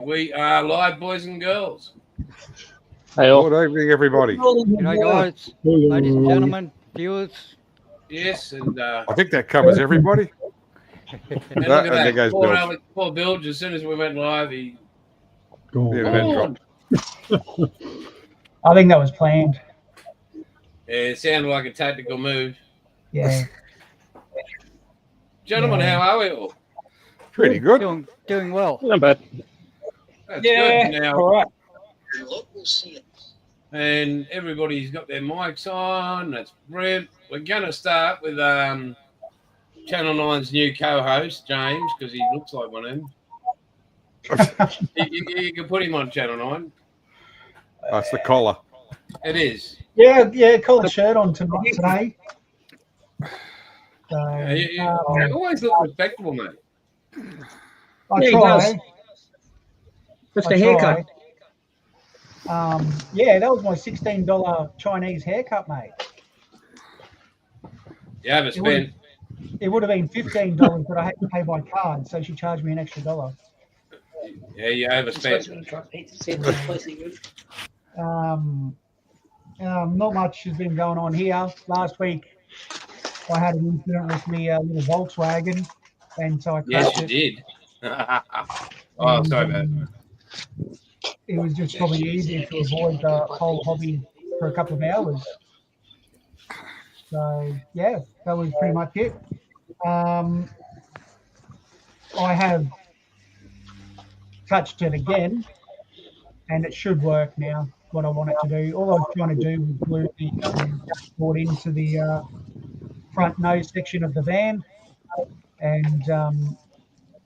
We are live, boys and girls. Hey, all. Good evening, everybody. G'day, guys, ladies and gentlemen, viewers. Yes, and I think that covers everybody. look And at there that. goes Poor Bilge. Alex, poor Bilge. As soon as we went live, he The event dropped. I think that was planned. it sounded like a tactical move. Yeah. Gentlemen, Yeah. how are we all? Pretty good. Doing well. Not bad. That's Yeah. good. Now, All right. and everybody's got their mics on. That's brilliant. We're going to start with Channel 9's new co-host, James, because he looks like one of them. You can put him on Channel 9. That's the collar. It is. Yeah, collar shirt on today. So, You always look respectable, mate. I Yeah, he try. does. That's I the try. haircut. Yeah, that was my $16 Chinese haircut, mate. You overspent. It would have been $15, but I had to pay by card, so she charged me an extra $1. Yeah, you overspent. Not much has been going on here. Last week, I had an incident with me little Volkswagen, and so I crashed Yes, you it. did. Oh, sorry, man. It was just probably easier to avoid the whole hobby for a couple of hours. So yeah, that was pretty much it. I have touched it again, and it should work now. What I want it to do. All I was trying to do was glue the dashboard into the front nose section of the van, and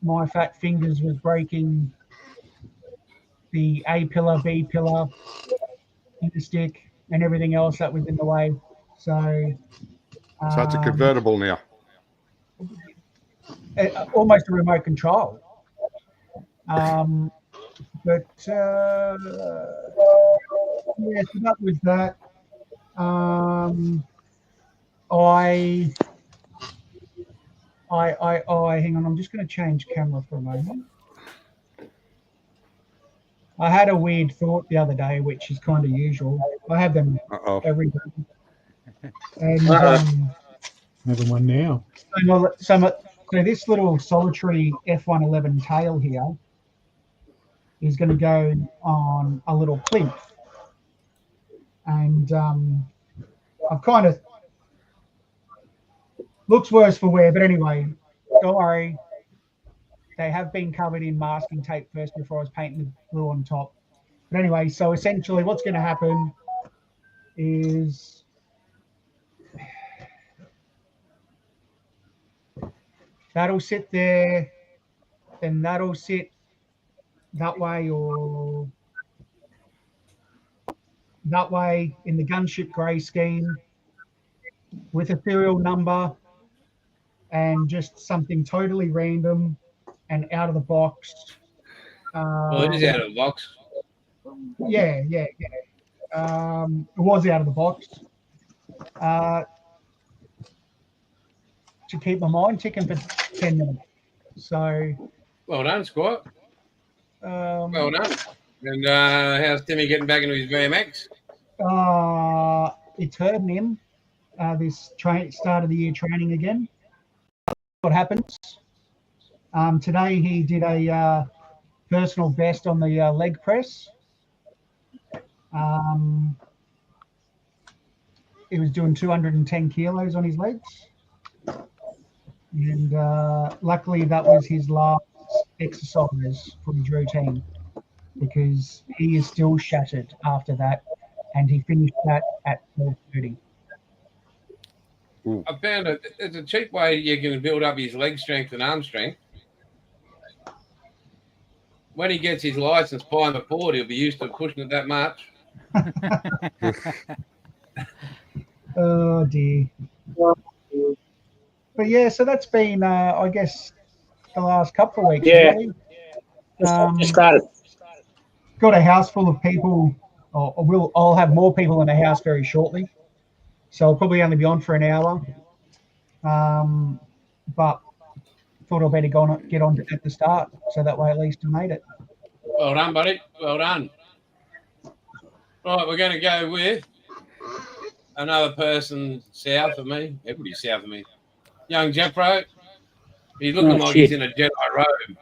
my fat fingers was breaking the A pillar, B pillar, stick, and everything else that was in the way. So It's a convertible now. almost a remote control. But yeah, so that was that. Hang on, I'm just going to change camera for a moment. I had a weird thought the other day, which is kind of usual. I have them every day. And having one now. So this little solitary F111 tail here is going to go on a little plinth. And I've kind of looks worse for wear, but anyway, don't worry. They have been covered in masking tape first before I was painting the blue on top. But anyway, so essentially what's going to happen is that'll sit there, then that'll sit that way or that way in the gunship grey scheme with a serial number and just something totally random and out of the box. Well, it is out of the box. Yeah. It was out of the box. To keep my mind ticking for 10 minutes. So. Well done, Squat. Well done. And how's Timmy getting back into his VMX? It's hurting him. This start of the year training again. What happens? Today he did a personal best on the leg press. He was doing 210 kilos on his legs. And luckily that was his last exercise for his routine because he is still shattered after that, and he finished that at 12:30. I found it's a cheap way you can build up his leg strength and arm strength. When he gets his license by the port, he'll be used to pushing it that much. Oh dear. But yeah, so that's been, I guess, the last couple of weeks. Yeah. Really. Just started. Got a house full of people. I'll have more people in the house very shortly. So I'll probably only be on for an hour. But thought I'd better get on at the start, so that way at least I made it. Well done, buddy. Well done. Right, we're going to go with another person south of me. Everybody's south of me. Young Jeffro. He's looking like he's in a Jedi robe.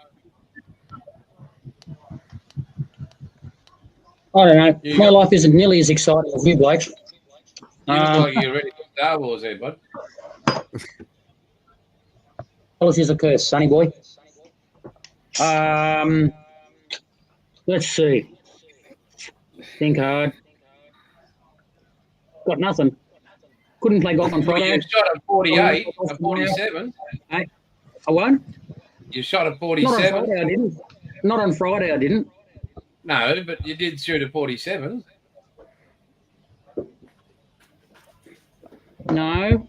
I don't know. My life isn't nearly as exciting as you, Blake. You look like you're ready for Star Wars there, bud. Policy is a curse, sonny boy. Let's see. Think hard. Got nothing. Couldn't play golf on Friday. You shot a 48, a 47. I won. You shot a Not on 47. Friday, I didn't. Not on Friday, I didn't. No, but you did shoot a 47. No.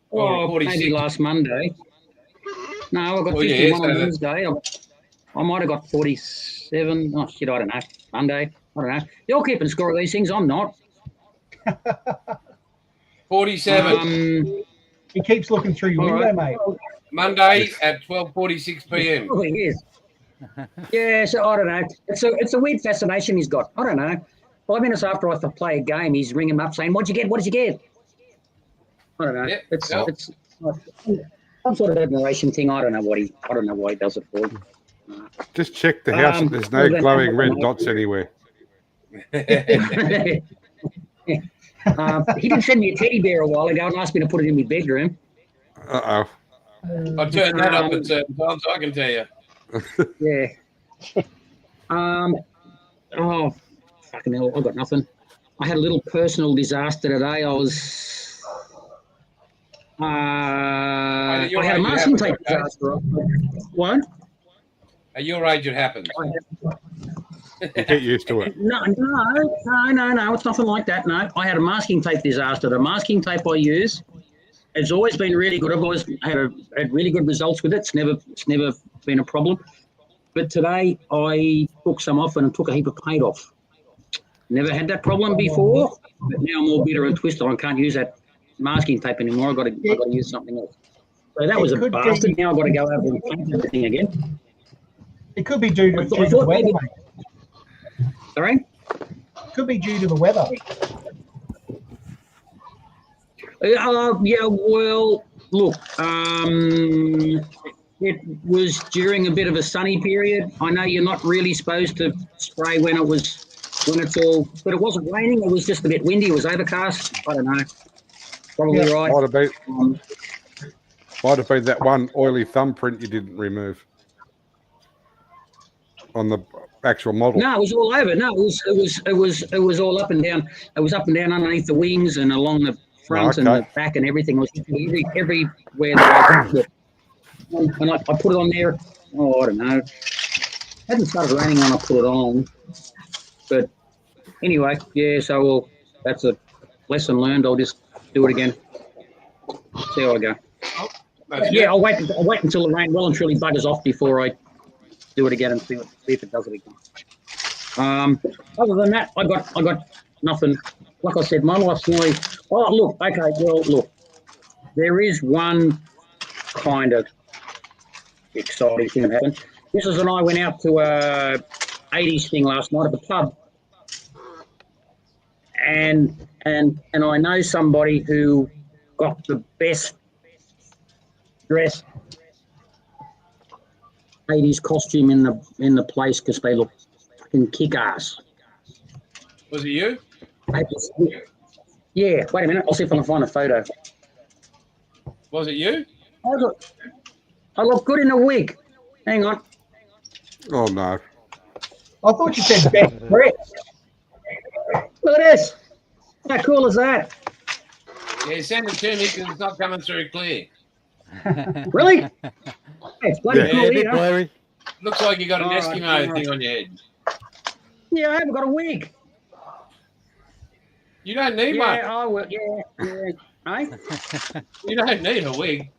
Or Oh, maybe last Monday. No, I got 51 on Wednesday. I might have got 47. Oh, shit, I don't know. Monday. I don't know. You're keeping score of these things. I'm not. 47. He keeps looking through your window, mate. Monday at 12:46 p.m. Oh, he is. Yeah, so I don't know. It's a weird fascination he's got. I don't know. 5 minutes after I play a game, he's ringing him up saying, "What'd you get? What did you get?" I don't know. Yeah, it's some sort of admiration thing. I don't know why he does it for. Just check the house. There's no glowing red dots anywhere. He did send me a teddy bear a while ago and asked me to put it in my bedroom. Uh-oh. I turned that up at certain times, I can tell you. Yeah. Oh, fucking hell, I got nothing. I had a little personal disaster today. I was... I had a masking tape disaster. What? At your age, it happens. You get used to it. No, it's nothing like that. No, I had a masking tape disaster. The masking tape I use, it's always been really good. I've always had really good results with it. It's never been a problem. But today I took some off and took a heap of paint off. Never had that problem before, but now I'm all bitter and twisted. I can't use that masking tape anymore. I've got to use something else. So that was a bastard. Now I've got to go over and paint everything again. It could be due to the weather, mate. Sorry? Could be due to the weather. Yeah, well, look, it was during a bit of a sunny period. I know you're not really supposed to spray when it's all, but it wasn't raining. It was just a bit windy. It was overcast. I don't know. Probably right. Might have been that one oily thumbprint you didn't remove on the actual model. No, it was all over. No, it was all up and down. It was up and down underneath the wings and along the front and the back and everything. It was everywhere that I could. And I put it on there. Oh, I don't know. It hadn't started raining when I put it on. But anyway, yeah. So that's a lesson learned. I'll just do it again. See how I go. Yeah, I'll wait until the rain well and truly buggers off before I do it again and see if it does it again. Other than that, I got nothing. Like I said, my life's nearly. Oh, look. Okay. Well, look. There is one kind of exciting thing that happened. Mrs. and I went out to a 80s thing last night at the pub, and I know somebody who got the best dressed 80s costume in the place because they look fucking kick ass. Was it you? Yeah. Wait a minute. I'll see if I can find a photo. Was it you? I look good in a wig. Hang on. Oh no. I thought you said best dressed. Look at this. How cool is that? Yeah, send it to me because it's not coming through clear. Really? Hey, it's bloody cool, a bit blurry. Looks like you got an Eskimo thing on your head. Yeah, I haven't got a wig. You don't need one. Yeah, I will. Yeah. Hey? You don't need a wig.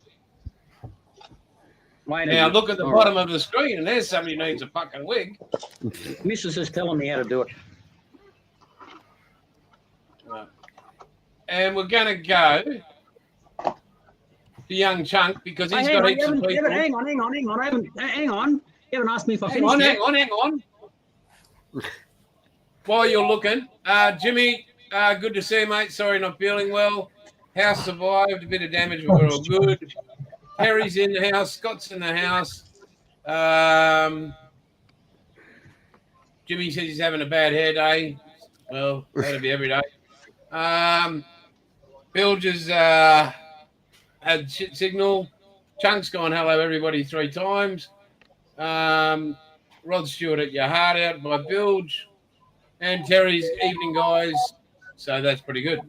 Wait a Now minute. look at the bottom of the screen, and there's somebody who needs a fucking wig. Mrs. is telling me how to do it. Right. And we're going to go to Young Chunk because he's got heaps of people. Hang on. Hang on. You haven't asked me if I finished Hang yet. on. while you're looking, Jimmy, good to see you, mate. Sorry, not feeling well. House survived, a bit of damage, but we're all good. Terry's in the house. Scott's in the house. Jimmy says he's having a bad hair day. Well, that'll be every day. Bilger's had shit signal. Chunk's gone hello everybody 3 times. Rod Stewart at your heart out by Bilge. And Terry's evening, guys. So that's pretty good.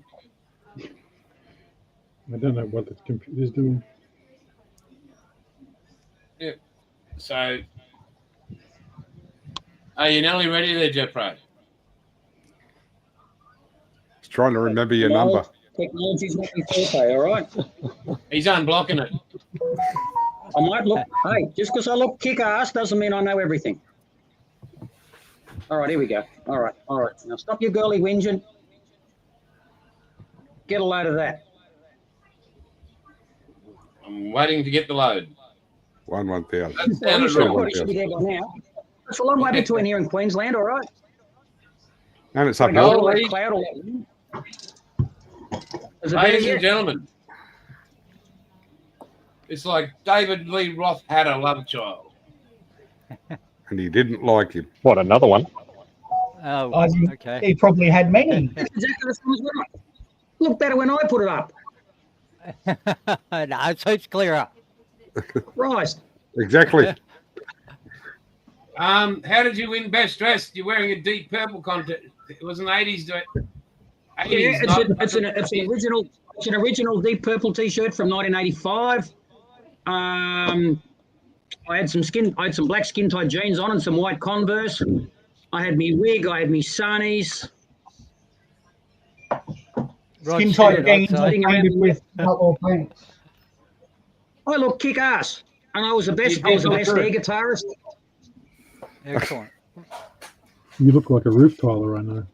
I don't know what the computer's doing. Yeah. So are you nearly ready there, Jeff Pro? He's trying to remember your number. Technology's not my forte, all right? He's unblocking it. I might look, hey, just because I look kick-ass doesn't mean I know everything. All right, here we go. All right. Now stop your girly whinging. Get a load of that. I'm waiting to get the load. 1,000. That's down at Well, wrong. it should be there by now. It's a long way between here and Queensland, all right? And it's Go uphill. all that cloud, all that wind. Is it better Ladies and yet? gentlemen, it's like David Lee Roth had a love child. And he didn't like him. What, another one? Oh, I think okay. he probably had many. That's exactly the same as well. Look better when I put it up. No, so it's clearer. Christ. Exactly. How did you win Best Dressed? You're wearing a deep purple contest. It was an 80s. Yeah, 80s it's an original deep purple T-shirt from 1985. I had some black skin tight jeans on and some white Converse. I had me wig. I had me sunnies. Skin tight jeans outside. painted with outlaw paints. I look kick ass, and I was the best. I was the best air guitarist. Excellent. You look like a roof tiler, I know.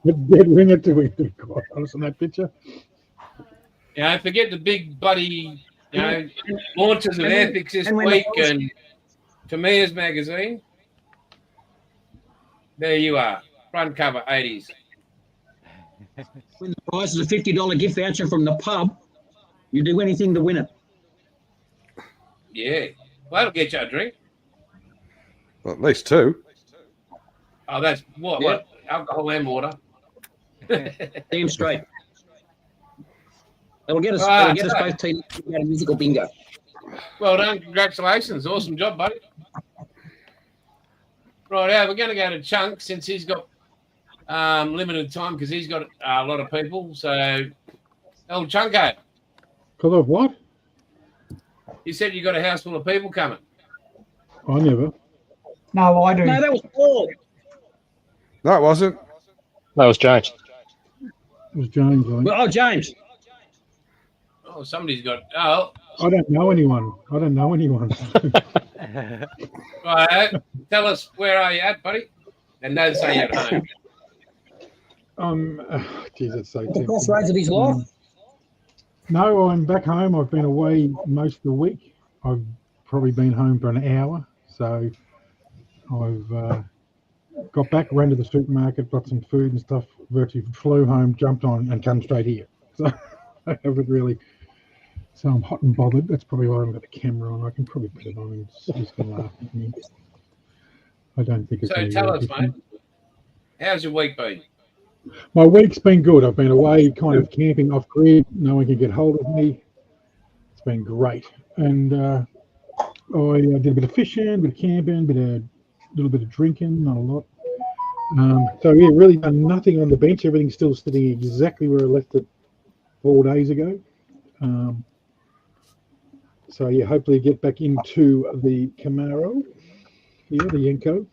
Dead ringer to be quite honest in that picture. Yeah, forget the big buddy, launches of Ethics this week and Tamiya's magazine. There you are, front cover 80s. When the prize is a $50 gift voucher from the pub, you do anything to win it. Yeah, well, that'll get you a drink. Well, at least 2. Oh, that's what? Yeah. What? Alcohol and water. Damn straight. It'll get us. Ah, It'll get us both teams to a musical bingo. Well done, congratulations, awesome job, buddy. Right, we're going to go to Chunk since he's got limited time because he's got a lot of people. So, El Chunko, Because of what? you said you got a house full of people coming. I never. No, I do. No, that was Paul. No, it wasn't. That was James. It was James, I think. Well, oh, James. Oh, somebody's got. Oh, I don't know anyone. right. Tell us where are you at, buddy? And don't say you're at home. Geez, it's so At the tempting. crossroads of his life. No, I'm back home. I've been away most of the week. I've probably been home for an hour. So I've got back, ran to the supermarket, got some food and stuff, virtually flew home, jumped on and come straight here. So I haven't really, so I'm hot and bothered. That's probably why I haven't got the camera on. I can probably put it on and he's going to laugh at me. I don't think it's So gonna tell work, us, mate, how's your week been? My week's been good. I've been away kind of camping off grid. No one can get hold of me. It's been great. And I did a bit of fishing, a bit of camping, a little bit of drinking, not a lot. So yeah, really done nothing on the bench. Everything's still sitting exactly where I left it 4 days ago. So yeah, hopefully get back into the Camaro. Yeah, the Yenko.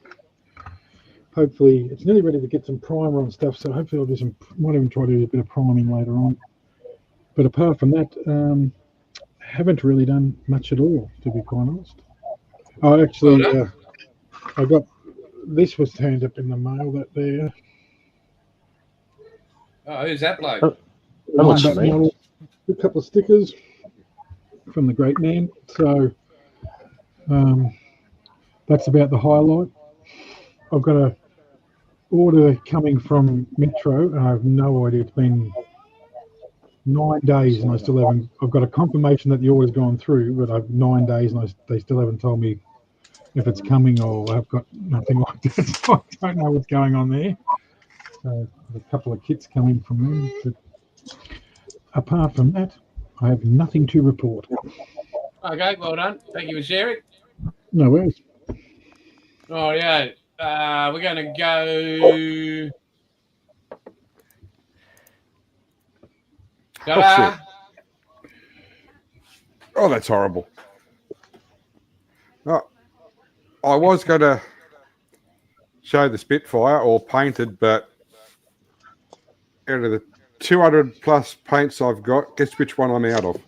Hopefully it's nearly ready to get some primer on stuff. So hopefully I'll do some, might even try to do a bit of priming later on. But apart from that, haven't really done much at all, to be quite honest. Oh, actually, I got, this was turned up in the mail, that there. Oh, who's that bloke? That looks familiar. A couple of stickers from the great man. So that's about the highlight. I've got a order coming from Metro, and I have no idea. It's been 9 days, and I still haven't. I've got a confirmation that the order's gone through, but I've 9 days, and they still haven't told me if it's coming, or I've got nothing like that. So I don't know what's going on there. So a couple of kits coming from them, but apart from that, I have nothing to report. Okay, well done. Thank you for sharing. No worries. Oh yeah, we're going to go. Oh, oh, that's horrible. Oh, I was going to show the Spitfire all painted, but out of the 200 plus paints I've got, guess which one I'm out of?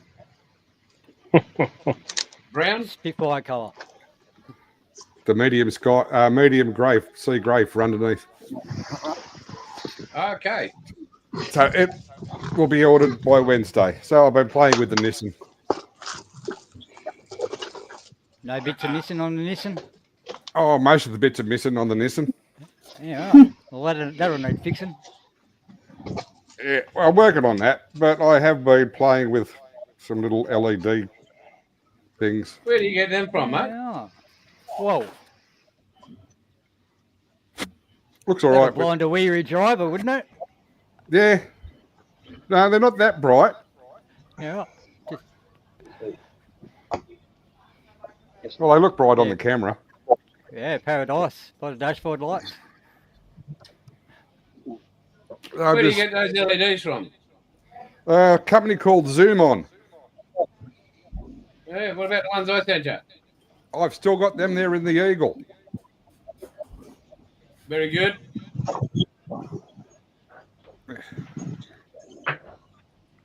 Brown? Spitfire colour. The medium grey, sea grey for underneath. Okay. So it will be ordered by Wednesday. So I've been playing with the Nissan. No bits are missing on the Nissan? Oh, most of the bits are missing on the Nissan. Yeah, right. Well, that'll need fixing. Yeah, well, I'm working on that, but I have been playing with some little LED things. Where do you get them from, mate? Yeah. Whoa. Looks all That'll right. blind a weary driver, wouldn't it? Yeah. No, they're not that bright. Yeah. Well, they look bright on the camera. Yeah, paradise by the dashboard lights. Where do you get those LEDs from? A company called Zoom On. Yeah, what about the ones I sent you? I've still got them there in the Eagle. Very good.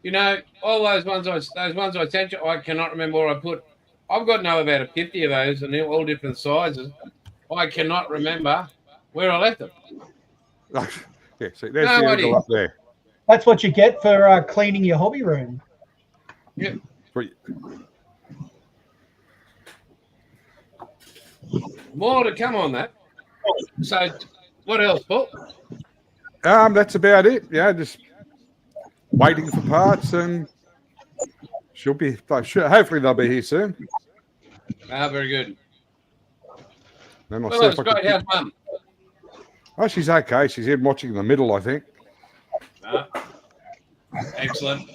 You know, all those ones I sent you, I cannot remember where I put. I've got about 50 of those, and they're all different sizes. I cannot remember where I left them. Yeah, see, there's the Eagle up there. That's what you get for cleaning your hobby room. Yep. More to come on that. So, what else, Paul? That's about it. Yeah, just waiting for parts, and hopefully they'll be here soon. Very good. Then I'll Well, see that's great. How's Mum? Oh, she's okay. She's in watching the middle, I think. Excellent.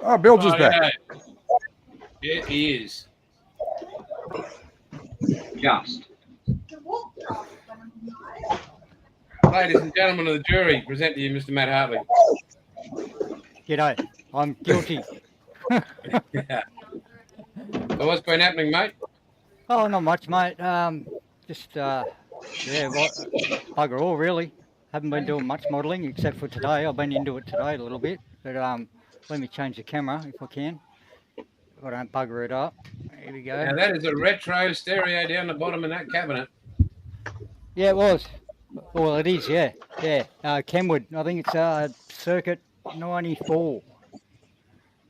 Oh, Bilge is back. Yeah, he is. Just. Ladies and gentlemen of the jury, present to you Mr. Matt Hartley. G'day. I'm guilty. Yeah. So what's been happening, mate? Oh, not much, mate. Bugger all, really. Haven't been doing much modelling except for today. I've been into it today a little bit. But let me change the camera if I can. If I don't bugger it up. Here we go. Now, that is a retro stereo down the bottom of that cabinet. Yeah, it was. Well, it is, yeah. Yeah. Kenwood. I think it's circuit 94.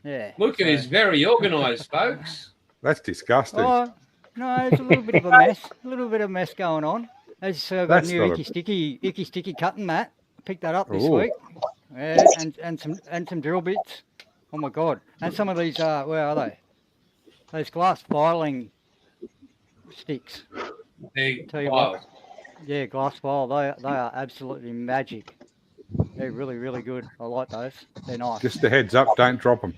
Yeah. Look, it is very organised, folks. That's disgusting. Oh, no, it's a little bit of a mess. A little bit of mess going on. As got new icky sticky cutting mat. Picked that up this week. Yeah, and some drill bits. Oh my god! And some of these where are they? Those glass filing sticks. Tell you what. Yeah, glass file. They are absolutely magic. They're really, really good. I like those. They're nice. Just a heads up, don't drop them.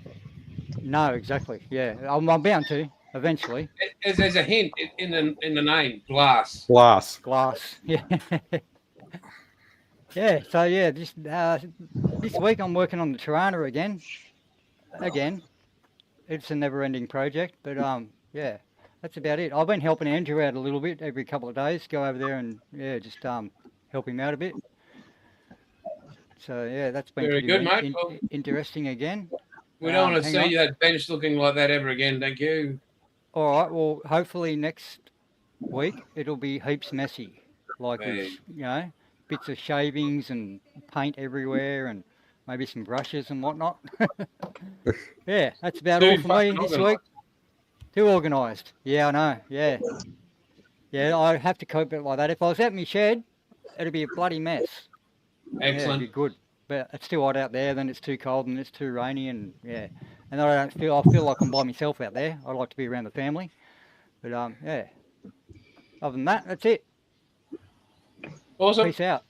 No, exactly. Yeah, I'm bound to eventually. There's a hint in the name, glass. Glass. Yeah. Yeah. So yeah, this week I'm working on the Tirana again. It's a never-ending project, but yeah, that's about it. I've been helping Andrew out a little bit every couple of days. Go over there and just help him out a bit. So yeah, that's been very good, mate. Interesting again. We don't want to see that bench looking like that ever again. Thank you. All right. Well, hopefully next week it'll be heaps messy, like it's, bits of shavings and paint everywhere, and maybe some brushes and whatnot. Yeah, that's about all for me this week. Too organised. Yeah, I know. Yeah. Yeah, I have to cope it like that. If I was out in my shed, it'd be a bloody mess. Yeah, Excellent. it'd be good. But it's too hot out there, then it's too cold and it's too rainy and yeah. And I feel like I'm by myself out there. I like to be around the family. But yeah. Other than that, that's it. Awesome. Peace out.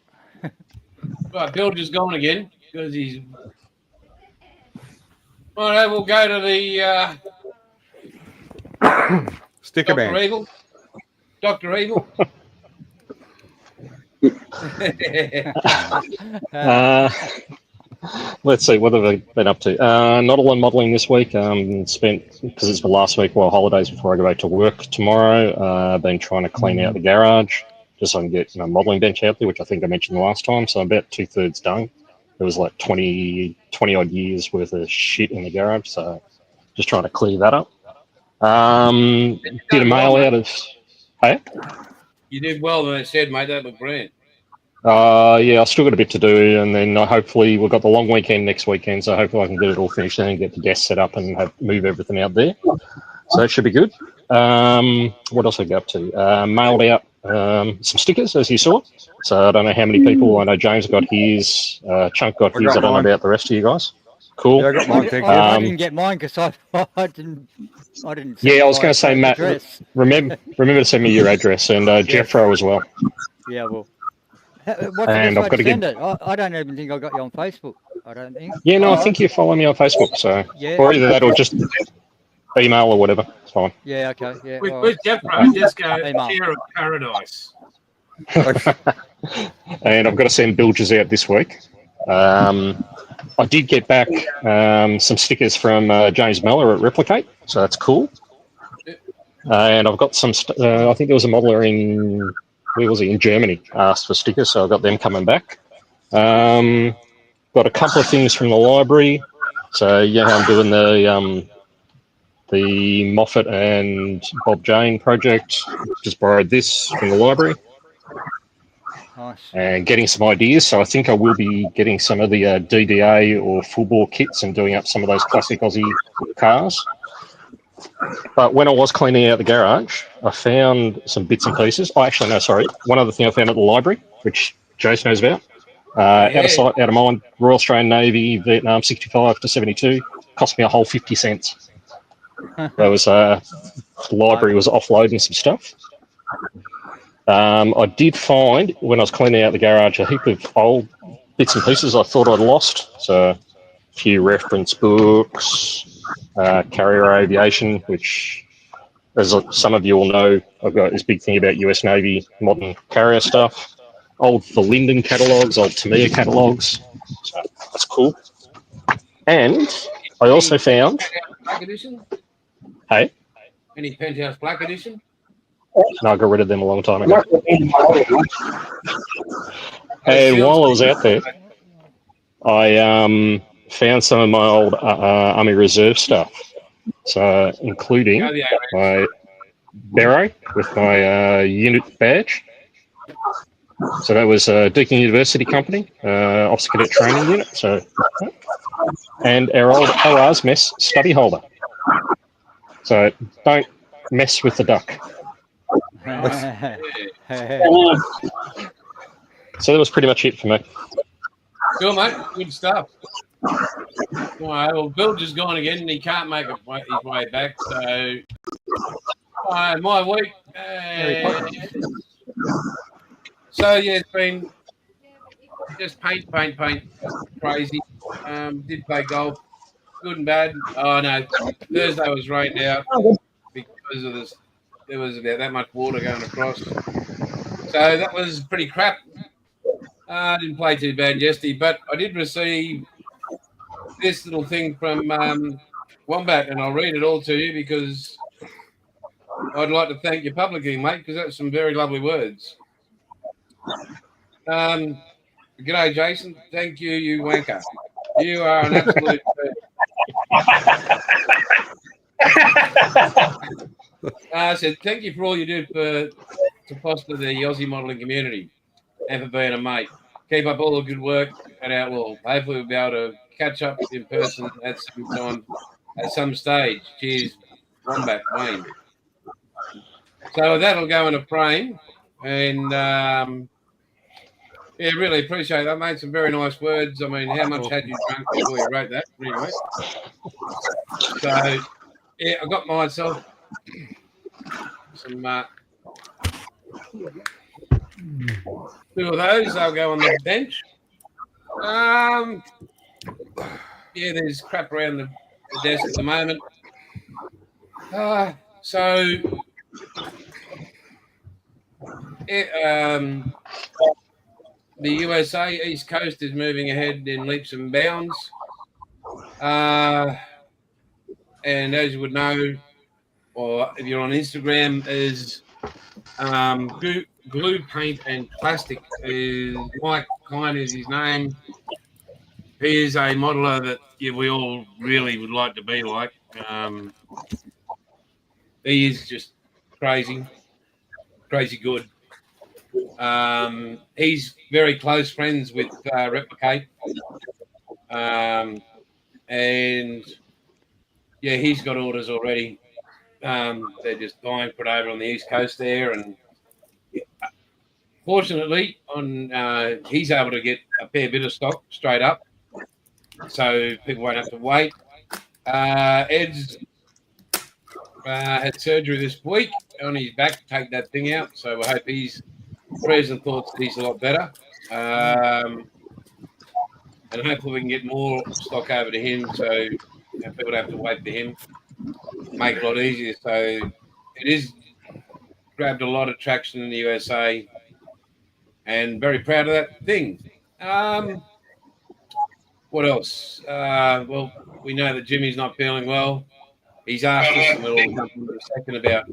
Right, Bill just gone again because he's. All right, we'll go to the Sticker Dr. band. Evil. Dr. Evil. Let's see, what have I been up to? Not a lot of modelling this week. Spent, because it's my last week while holidays before I go back to work tomorrow. Been trying to clean out the garage just so I can get my modelling bench out there, which I think I mentioned the last time. So I'm about 2/3 done. There was like 20 odd years worth of shit in the garage, so just trying to clear that up. Did a mail out of. Hey? You did well than I said, mate. That looked brilliant. Yeah, I've still got a bit to do, and then hopefully we've got the long weekend next weekend, so hopefully I can get it all finished and get the desk set up and move everything out there. So that should be good. What else I got up to? Mailed out some stickers, as you saw. So I don't know how many people. I know James got his, Chunk got his. I don't know about the rest of you guys. Cool. Yeah, I got mine. Thank you. I didn't get mine because I didn't. Yeah, I was going to say, Matt. Remember to send me your address and Jeffro as well. Yeah, well. What's the And best I've way got to to send get. it? I don't even think I got you on Facebook. I don't think. Yeah, no, I think you follow me on Facebook, so Yeah. or either that or just email or whatever. It's fine. Yeah. Okay. Yeah. With Jeffro, just go Email. Chair of Paradise. And I've got to send bilges out this week. I did get back some stickers from James Meller at Replicate, so that's cool. And I've got some. I think there was a modeler in where was he in Germany asked for stickers, so I've got them coming back. Got a couple of things from the library. So yeah, I'm doing the Moffat and Bob Jane project. Just borrowed this from the library. Nice. And getting some ideas. So I think I will be getting some of the DDA or full bore kits and doing up some of those classic Aussie cars. But when I was cleaning out the garage, I found some bits and pieces. Oh, actually, no, sorry. One other thing I found at the library, which Jace knows about. Out of sight, out of mind, Royal Australian Navy, Vietnam 65 to 72. Cost me a whole 50 cents. There was the library was offloading some stuff. I did find, when I was cleaning out the garage, a heap of old bits and pieces I thought I'd lost. So a few reference books, Carrier Aviation, which, as some of you all know, I've got this big thing about US Navy modern carrier stuff. Old Verlinden catalogues, old Tamiya catalogues. So that's cool. And I also found... Black edition? Hey? Any Penthouse Black edition? No, I got rid of them a long time ago. And while I was out there, I found some of my old Army Reserve stuff. So, including my Barrow with my unit badge. So that was Deakin University Company, Officer Cadet Training Unit. So, and our old OR's mess study holder. So don't mess with the duck. So that was pretty much it for me. Cool, mate. Good stuff. All right, well, Bill just gone again, and he can't make his way back. So, my week. So yeah, it's been just paint, crazy. Did play golf, good and bad. Oh no, Thursday was rained out because of this. There was about that much water going across, so that was pretty crap. I didn't play too bad yesterday, but I did receive this little thing from Wombat, and I'll read it all to you because I'd like to thank you publicly, mate, because that's some very lovely words. G'day, Jason. Thank you, you wanker. You are an absolute. I said thank you for all you do to foster the Aussie modelling community and for being a mate. Keep up all the good work, and hopefully we'll be able to catch up in person at some time, at some stage. Cheers, Wombat Wayne. So that'll go in a frame, and yeah, really appreciate that, mate. Some very nice words. I mean, how much had you drunk before you wrote that? Anyway, so yeah, I got myself some two of those. They'll go on the bench. Yeah, there's crap around the desk at the moment. So the USA East Coast is moving ahead in leaps and bounds. And as you would know, or if you're on Instagram, is glue, paint, and plastic. Is Mike Klein is his name. He is a modeler that we all really would like to be like. He is just crazy good. He's very close friends with Replicate. And yeah, he's got orders already. They're just buying for it over on the East Coast there. And fortunately, he's able to get a fair bit of stock straight up. So people won't have to wait. Ed's had surgery this week on his back to take that thing out. So I hope he's prayers and thoughts that he's a lot better. And hopefully we can get more stock over to him so people don't have to wait for him. Make it a lot easier. So it is grabbed a lot of traction in the USA and very proud of that thing. What else? Well, we know that Jimmy's not feeling well. He's asked us, and we'll all come in a second, about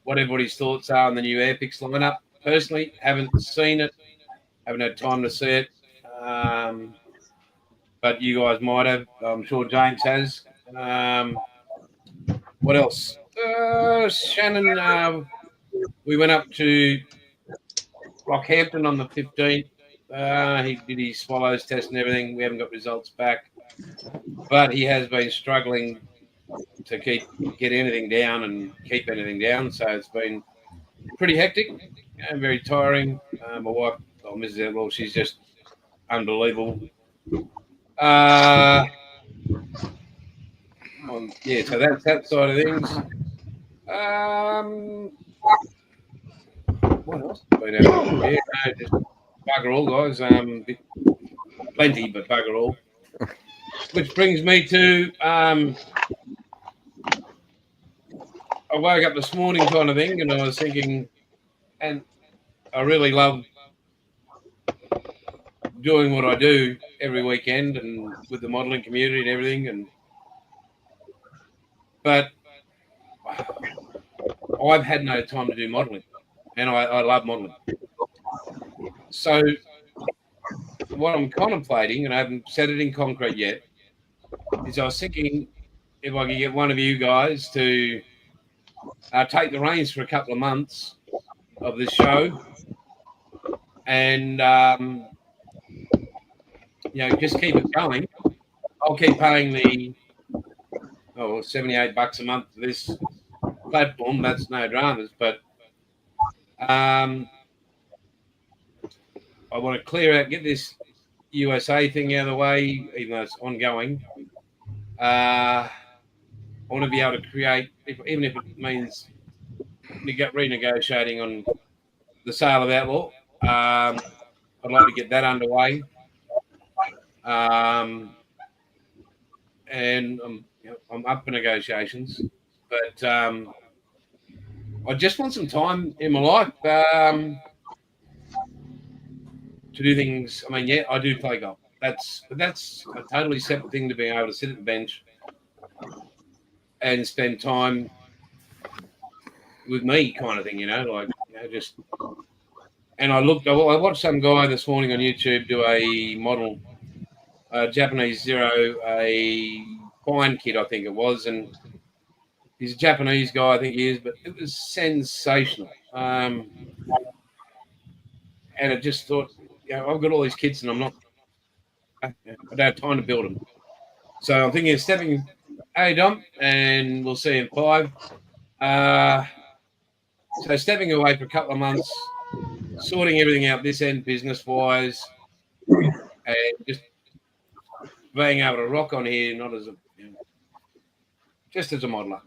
what everybody's thoughts are on the new Airpix lineup. Personally, haven't seen it, haven't had time to see it, but you guys might have. I'm sure James has. What else? Shannon, we went up to Rockhampton on the 15th. He did his swallows test and everything. We haven't got results back, but he has been struggling to get anything down and keep anything down. So it's been pretty hectic and very tiring. My wife, Mrs. Edwell, she's just unbelievable. Yeah, so that's that side of things. What else has been happening? Yeah, no, just bugger all, guys. Plenty, but bugger all. Which brings me to I woke up this morning kind of thing, and I was thinking, and I really love doing what I do every weekend and with the modelling community and everything. But I've had no time to do modelling, and I love modelling. So what I'm contemplating, and I haven't set it in concrete yet, is I was thinking if I could get one of you guys to take the reins for a couple of months of this show and just keep it going. I'll keep paying the $78 a month for this platform. That's no dramas, but I want to clear out, get this USA thing out of the way, even though it's ongoing. I want to be able to create, even if it means renegotiating on the sale of Outlaw. I'd like to get that underway. And I'm up for negotiations, but I just want some time in my life to do things. I mean, yeah, I do play golf. That's a totally separate thing to being able to sit at the bench and spend time with me, kind of thing, just. And I watched some guy this morning on YouTube do a model, Japanese Zero, a fine kid, I think it was, and he's a Japanese guy, I think he is, but it was sensational. And I just thought, I've got all these kids, and I don't have time to build them. So I'm thinking of stepping, hey Dom, and we'll see in 5. So stepping away for a couple of months, sorting everything out this end business-wise, and just being able to rock on here, not as a, just as a modeler.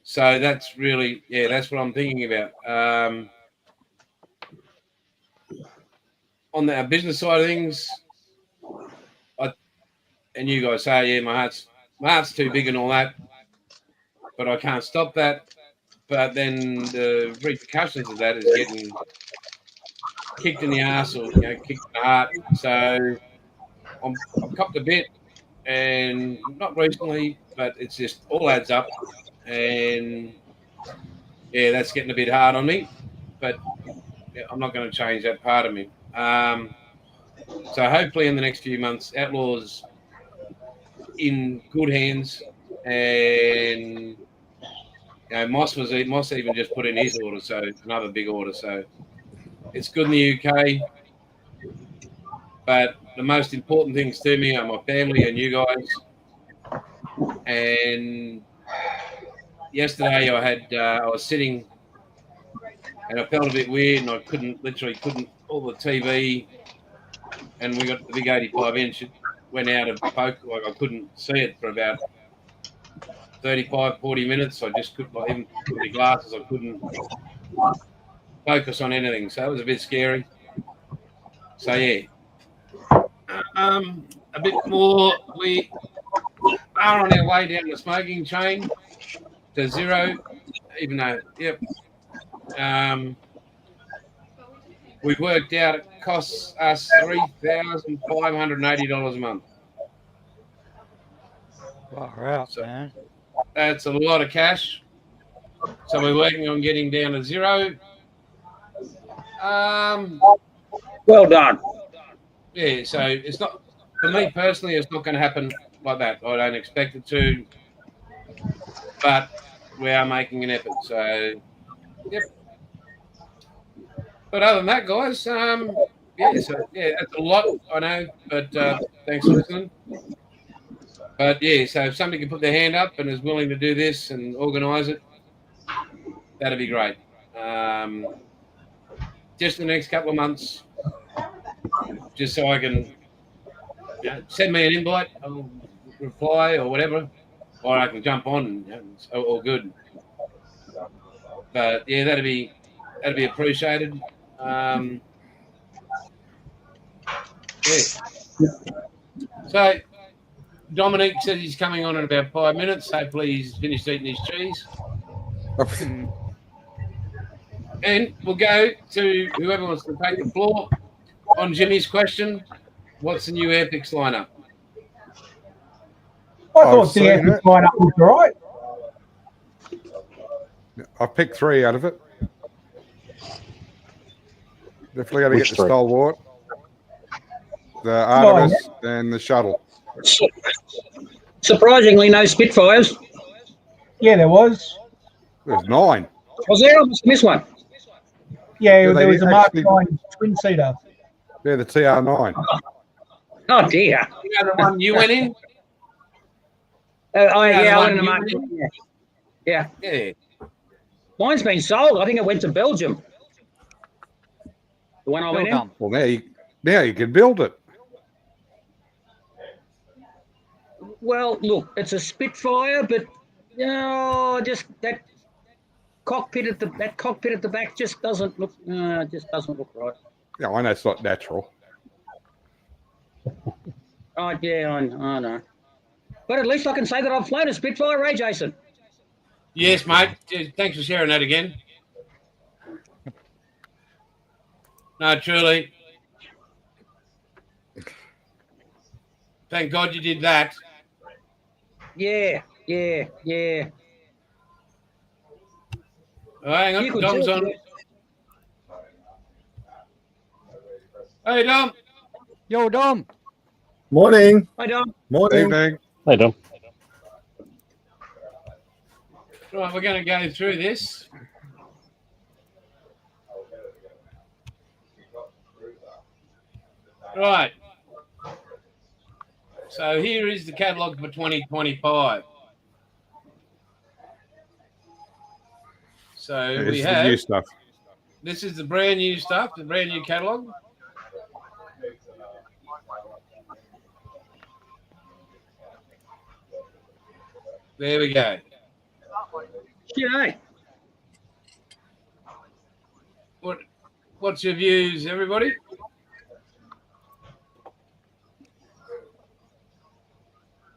So that's really, that's what I'm thinking about. On the business side of things, and you guys say, my heart's too big and all that, but I can't stop that. But then the repercussions of that is getting kicked in the ass or kicked in the heart. So I've copped a bit, and not recently, but it's just all adds up, and that's getting a bit hard on me. But I'm not going to change that part of me. So hopefully in the next few months, Outlaw's in good hands, and Moss even just put in his order, so another big order. So it's good in the UK, but the most important things to me are my family and you guys. And yesterday I was sitting and I felt a bit weird, and I couldn't all the TV, and we got the big 85-inch. It went out of focus, like I couldn't see it for about 35, 40 minutes. I just couldn't, like, even with my glasses, I couldn't focus on anything. So it was a bit scary. So a bit more. We are on our way down the smoking chain to zero, even though, we worked out it costs us $3,580 a month. Far out, So man. that's a lot of cash. So we're working on getting down to zero. Well done. Yeah, so it's not, for me personally, it's not going to happen like that. I don't expect it to, but we are making an effort. So, yep. But other than that, guys, that's a lot, I know, but thanks for listening. But so if somebody can put their hand up and is willing to do this and organise it, that'd be great. Just the next couple of months, just so I can send me an invite, I'll reply or whatever, or I can jump on and it's all good. But that'd be appreciated. So Dominic said he's coming on in about 5 minutes. Hopefully he's finished eating his cheese. And we'll go to whoever wants to take the floor on Jimmy's question. What's the new Airfix lineup? I thought the Airfix lineup was all right. I picked 3 out of it. Definitely got to get the Stalwart, the Artemis, and the Shuttle. Surprisingly, no Spitfires. Yeah, there was. There's 9. Was there? I must miss one. Yeah, there was a Mark 9 twin-seater. Yeah, the TR9. Oh, dear. You know the one you went in? I went in the Mark. Yeah. Mine's been sold. I think it went to Belgium. The one I went in. Well, now you can build it. Well, look, it's a Spitfire, but just that cockpit at the back just doesn't look right. Yeah, I know it's not natural. Oh yeah, I know. But at least I can say that I've flown a Spitfire, eh, Jason? Yes, mate. Thanks for sharing that again. No, truly. Thank God you did that. Yeah. Oh, hang on, Dom's on. Hey, Dom. Yo, Dom. Morning. Hi, Dom. Morning. Evening. Hey, Dom. Right, we're going to go through this. Right. So here is the catalogue for 2025. So This we is the new have. stuff. This is the brand new stuff, the brand new catalogue. There we go. G'day. What's your views, everybody?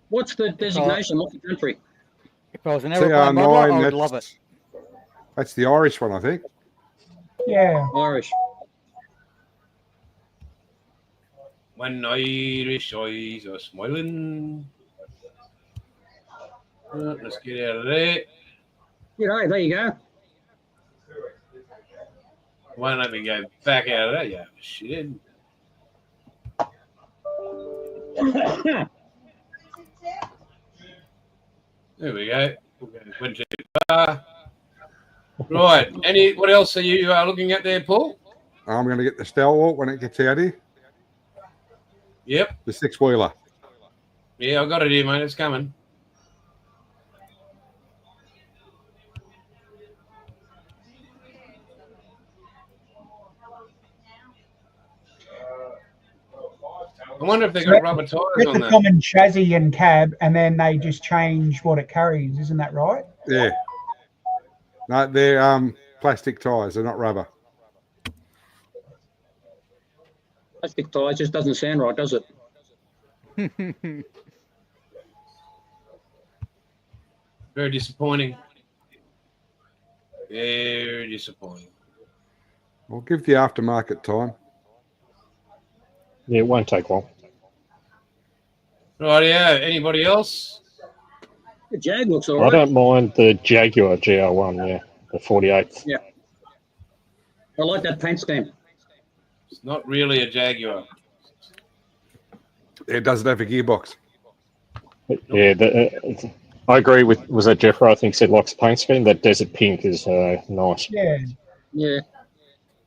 What's the designation? What's the country? If I was an aeroplane modeler, I would love it. That's the Irish one, I think. Yeah. Irish. When Irish eyes are smiling. Let's get out of there. G'day, there you go. Why don't we go back out of that? Yeah, shit. There we go. Went too far. Right. What else are you looking at there, Paul? I'm going to get the Stalwart when it gets out here. Yep. The 6-wheeler. Yeah, I got it here, mate. It's coming. I wonder if they got rubber tires It's on a that. common chassis and cab, and then they just change what it carries. Isn't that right? Yeah. No, they're plastic tyres. They're not rubber. Plastic tyres just doesn't sound right, does it? Very disappointing. Very disappointing. I'll give the aftermarket time. Yeah, it won't take long. Right, yeah. Anybody else? The Jag looks all I right. don't mind the Jaguar GR1, yeah, the 48th. Yeah. I like that paint scheme. It's not really a Jaguar. It doesn't have a gearbox. Yeah, I agree with, was that Jeffrey, I think, said likes the paint scheme. That desert pink is nice. Yeah. Yeah.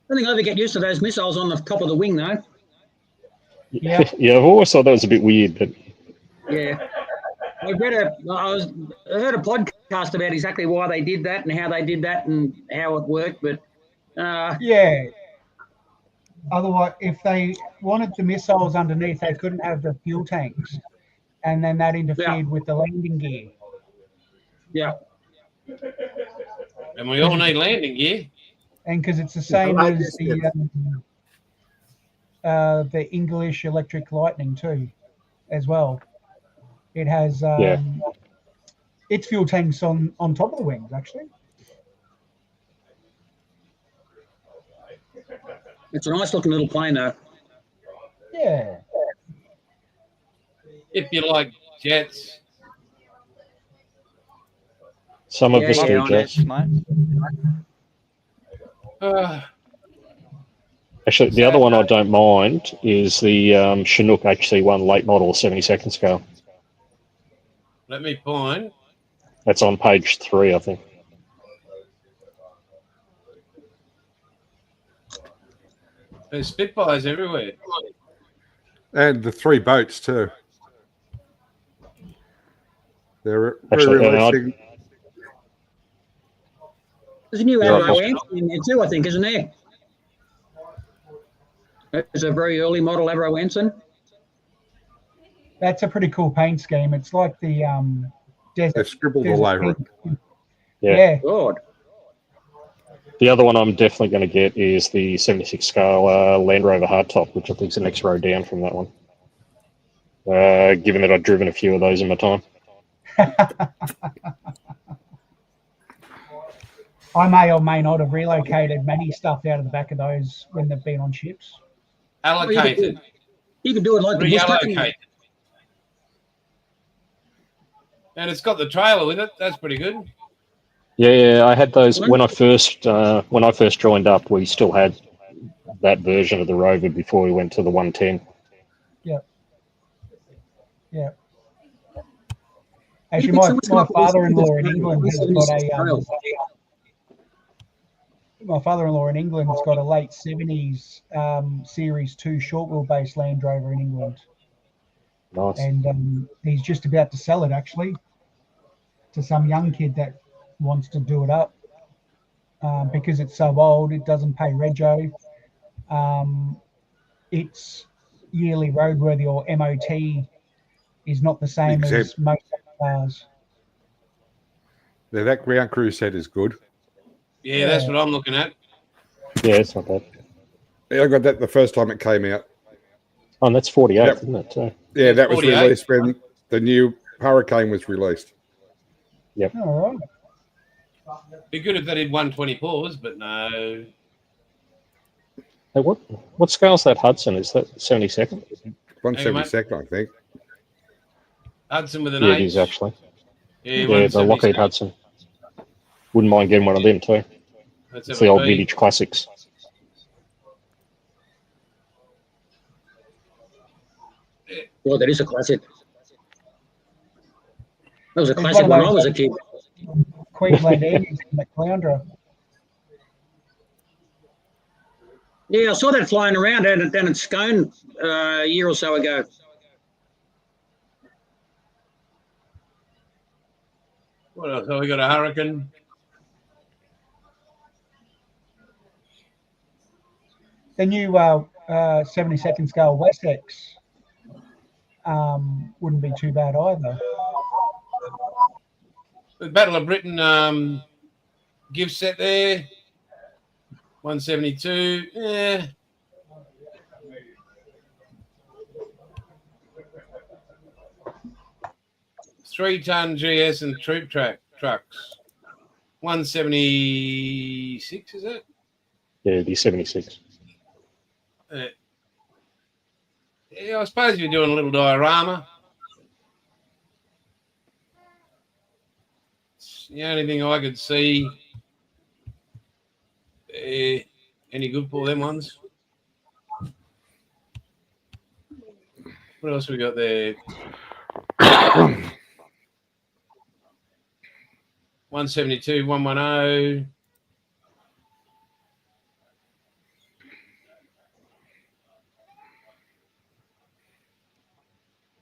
I think I ever get used to those missiles on the top of the wing, though. Yeah. Yeah, I've always thought that was a bit weird, but Yeah. I heard a podcast about exactly why they did that and how they did that and how it worked, but Yeah. Otherwise, if they wanted the missiles underneath, they couldn't have the fuel tanks, and then that interfered with the landing gear. yeah. And we all need landing gear. And because it's the same as the English Electric Lightning too, as well. It has its fuel tanks on top of the wings, actually. It's a nice looking little plane, though. Yeah. If you like jets. some of us do, on Jess. Mate. Actually, the other one I don't mind is the Chinook HC1 late model 72nd scale. Let me find. That's on page 3, I think. There's Spitfires everywhere. And the 3 boats, too. They're Actually, realistic. There's a new Yeah, Arrow I'll- Ant in there too, I think, isn't there? It's a very early model Arrow Anson. That's a pretty cool paint scheme. It's like the desert. They've scribbled all over it. Yeah. God. The other one I'm definitely going to get is the 76 scale Land Rover hardtop, which I think is the next row down from that one. Given that I've driven a few of those in my time. I may or may not have relocated many stuff out of the back of those when they've been on ships. Allocated. You can do it like the bush trucking. Reallocated. And it's got the trailer with it. That's pretty good. Yeah, I had those when I first joined up. We still had that version of the Rover before we went to the 110. Yeah. Yeah. Actually, my father-in-law in England has got a my father-in-law in England's got a late 70s Series 2 short wheelbase Land Rover in England. Nice. And he's just about to sell it, actually, to some young kid that wants to do it up. because it's so old. It doesn't pay rego. Its yearly roadworthy or MOT is not the same as most cars. Yeah, that ground crew set is good. Yeah, that's what I'm looking at. Yeah, it's not bad. Yeah, I got that the first time it came out. Oh, and that's 48, Yep. isn't it? So, Yeah, that was 48. released when the new Hurricane was released. All right. Be good if they did 124s, but no. hey, what scale's that Hudson? Is that 72nd? 172nd, I think. Hudson with an Yeah, H. it is actually. Yeah, Yeah, the Lockheed 177. Hudson. Wouldn't mind getting one of them too. That's It's the old MOP. vintage classics. Well, that is a classic. That was a It's classic one when of I those was a kid. Queensland Andes in the Cloundra. Yeah, I saw that flying around down at Scone a year or so ago. What else? Oh, we got a Hurricane. The new 72nd scale Wessex wouldn't be too bad either. The Battle of Britain gift set there. 172. Yeah. Three-ton GS and troop trucks. 176, is it? Yeah, it'd be 76. Yeah, I suppose you're doing a little diorama. It's the only thing I could see any good for them ones. What else we got there? 172, 110.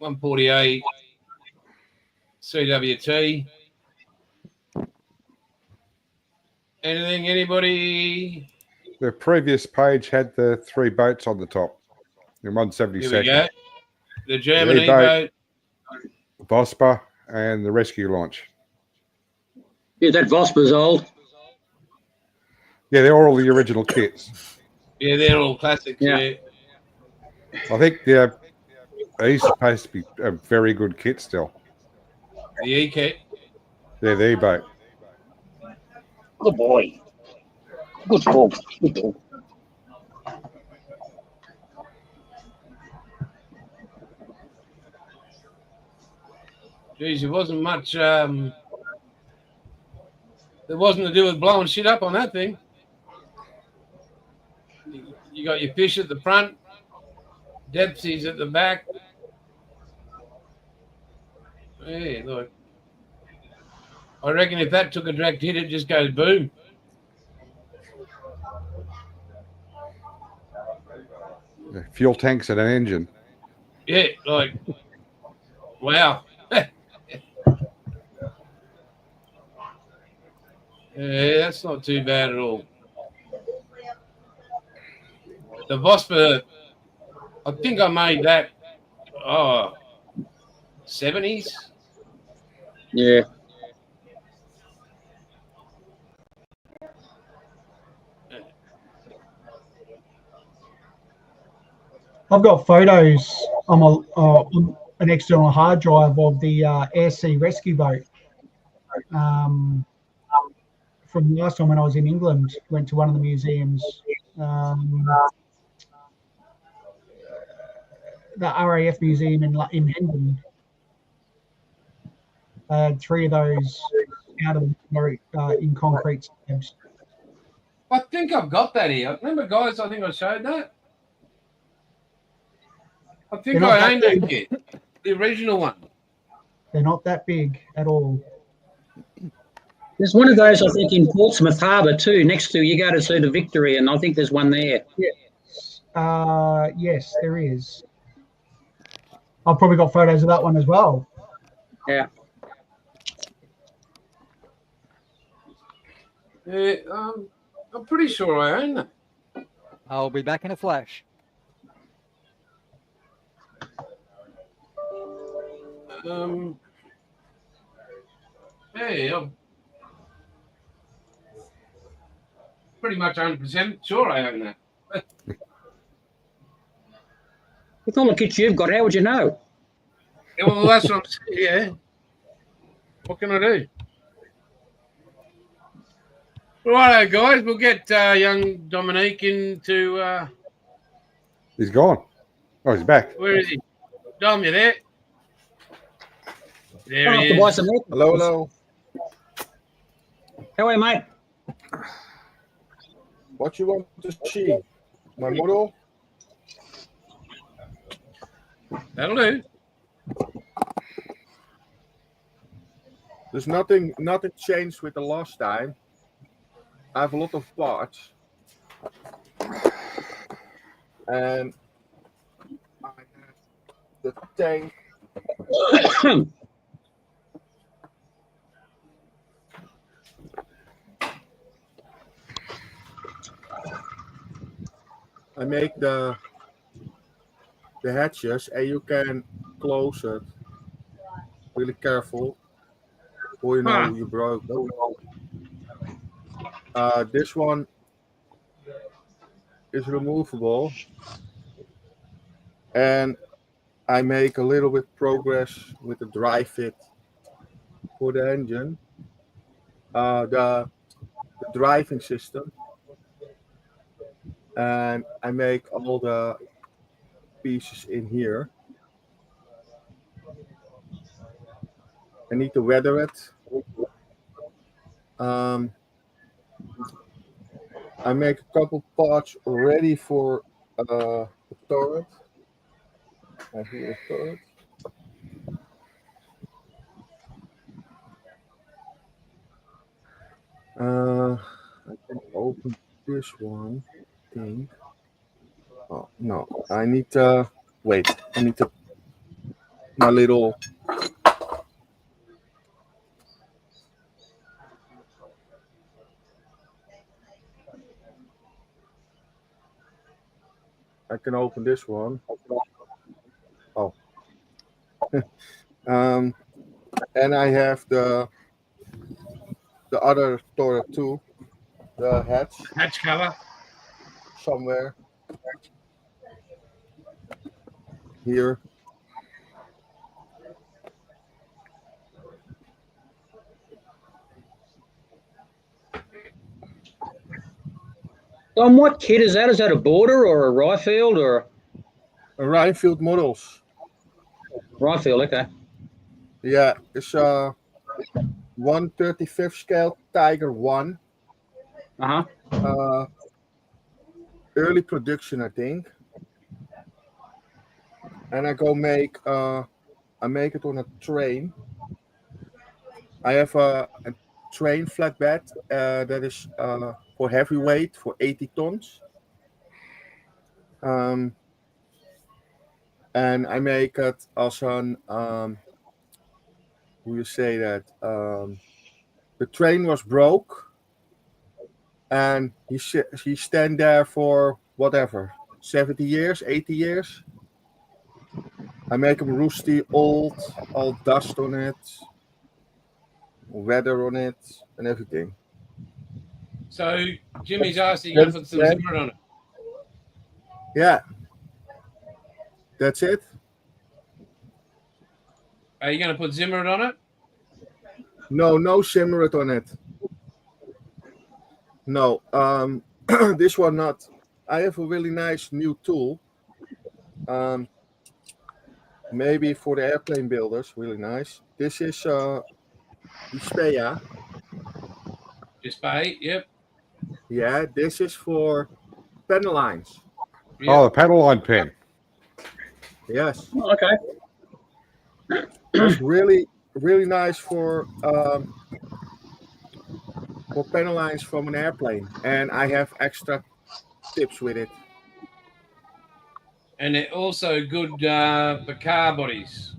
$148 CWT. Anything? Anybody? The previous page had the 3 boats on the top in 172nd. Here we go. The German E-boat, E-boat. Vosper, and the rescue launch. Yeah, that Vosper's old. Yeah, they're all the original kits. Yeah, they're all classics. Yeah. I think he's supposed to be a very good kit still. The E-kit. They're the E-boat. Good boy. Good dog. Good dog. Geez, there wasn't much. There wasn't to do with blowing shit up on that thing. You got your fish at the front, Depsies at the back. Hey, look. I reckon if that took a direct hit, it just goes boom. Fuel tanks and an engine. Yeah, like, wow. Yeah, that's not too bad at all. The Vosper, I think I made that, 70s. Yeah. I've got photos on an external hard drive of the Air Sea rescue boat from last time when I was in England. Went to one of the museums, the RAF museum in Hendon. 3 of those out of in concrete slabs. I think I've got that here. Remember, guys, I think I showed that. I think I owned that kit, the original one. They're not that big at all. There's one of those, I think, in Portsmouth Harbour too, next to, you go to see the Victory, and I think there's one there. Yes, there is. I've probably got photos of that one as well. Yeah. Yeah, I'm pretty sure I own that. I'll be back in a flash. Yeah, I'm pretty much 100% sure I own that. With all the kits you've got, how would you know? Yeah, well, that's what I'm saying. Yeah. What can I do? Righto, guys. We'll get young Dominique into. He's gone. Oh, he's back. Where is he? Dom, you there? There I'll have he to buy is. some air Hello, conditioners. hello. How are you, mate? What you want to see? My model? That'll do. There's nothing changed with the last time. I have a lot of parts. And I have the tank. I make the hatches and you can close it. Really careful. Or you know you broke it. This one is removable. And I make a little bit progress with the dry fit for the engine. The driving system. And I make all the pieces in here. I need to weather it. I make a couple parts ready for the turret. I hear a turret. I can open this one thing. Oh no, I need to wait. I need to my little. I can open this one. Oh. And I have the other turret too. The Hatch cover. somewhere here. On what kit is that? Is that a border or a Riffield or Rhinefield models. Riffield? Okay. Yeah, it's 1/35 scale Tiger 1. Early production, I think. And I go make I make it on a train. I have a train flatbed that is for heavyweight for 80 tons. And I make it as an how you say that? The train was broke, and he stand there for whatever 70 years, 80 years. I make him rusty, old, all dust on it, weather on it, and everything. So Jimmy's asked you to put some zimmer on it. Yeah, that's it. Are you going to put zimmer on it? No Simmerit on it. No, this one not. I have a really nice new tool. Maybe for the airplane builders, really nice. This is Ispea. Display, yep. Yeah, this is for pen lines. Yep. Oh, the pedal line pen. Yes. Okay. It's really nice for pen lines from an airplane, and I have extra tips with it. And it also good for car bodies,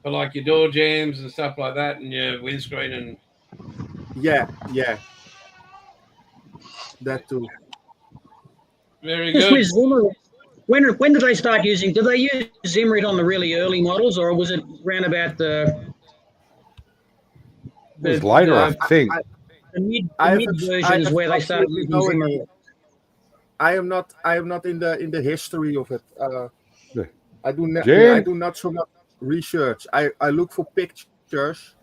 for like your door jams and stuff like that, and your windscreen and. Yeah. that too. Very Just good. with Zimmerit, when did they start using? Did they use Zimmerit on the really early models, or was it round about It was later, I think. the mid I versions have where they started absolutely using no Zimmerit? idea. I am not in the history of it. I Jim? do not so much research. I look for pictures.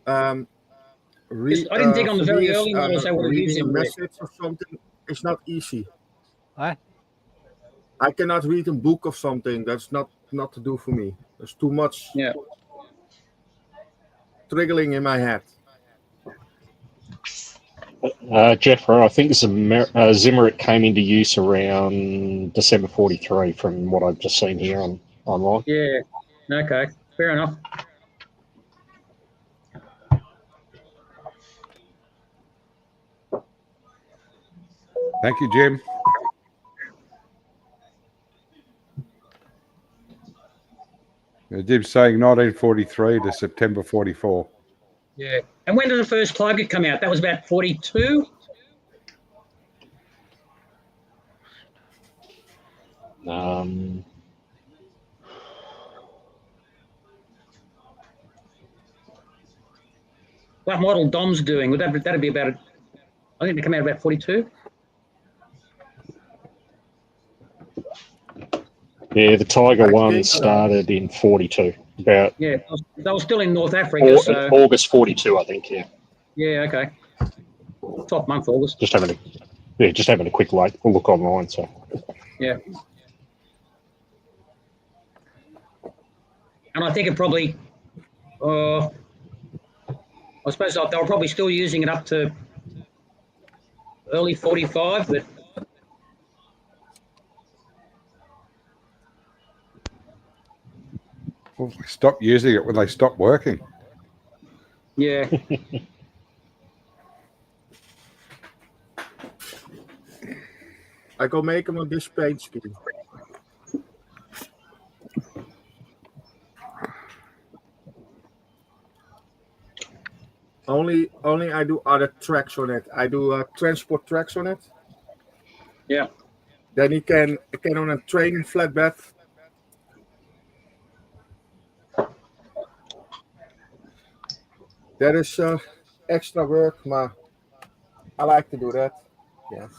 I didn't think on the For very me, early models they would have used reading a Zimmerit. message or something is not easy. Huh? I cannot read a book of something. That's not to do for me. There's too much Yeah. triggering in my head. Jeffro, I think Zimmerit came into use around December 43 from what I've just seen here online. Yeah. Okay. Fair enough. Thank you, Jim. Jim's saying 1943 to September 44. Yeah. And when did the first Cloaker come out? That was about 42? What model Dom's doing? That'd be about, I think they come out about 42. Yeah, the Tiger I one think so. started in 42, about Yeah. They were still in North Africa, so. August 42, I think, yeah. Yeah, okay. Top month, August. Just having a quick look online, so. Yeah. And I think it probably, I suppose they were probably still using it up to early 45, but Well, they stopped using it when they stopped working. yeah. I go make them on this paint scheme. Only I do other tracks on it. I do transport tracks on it. Yeah. Then you can on a training flatbed. That is extra work, but I like to do that. Yes.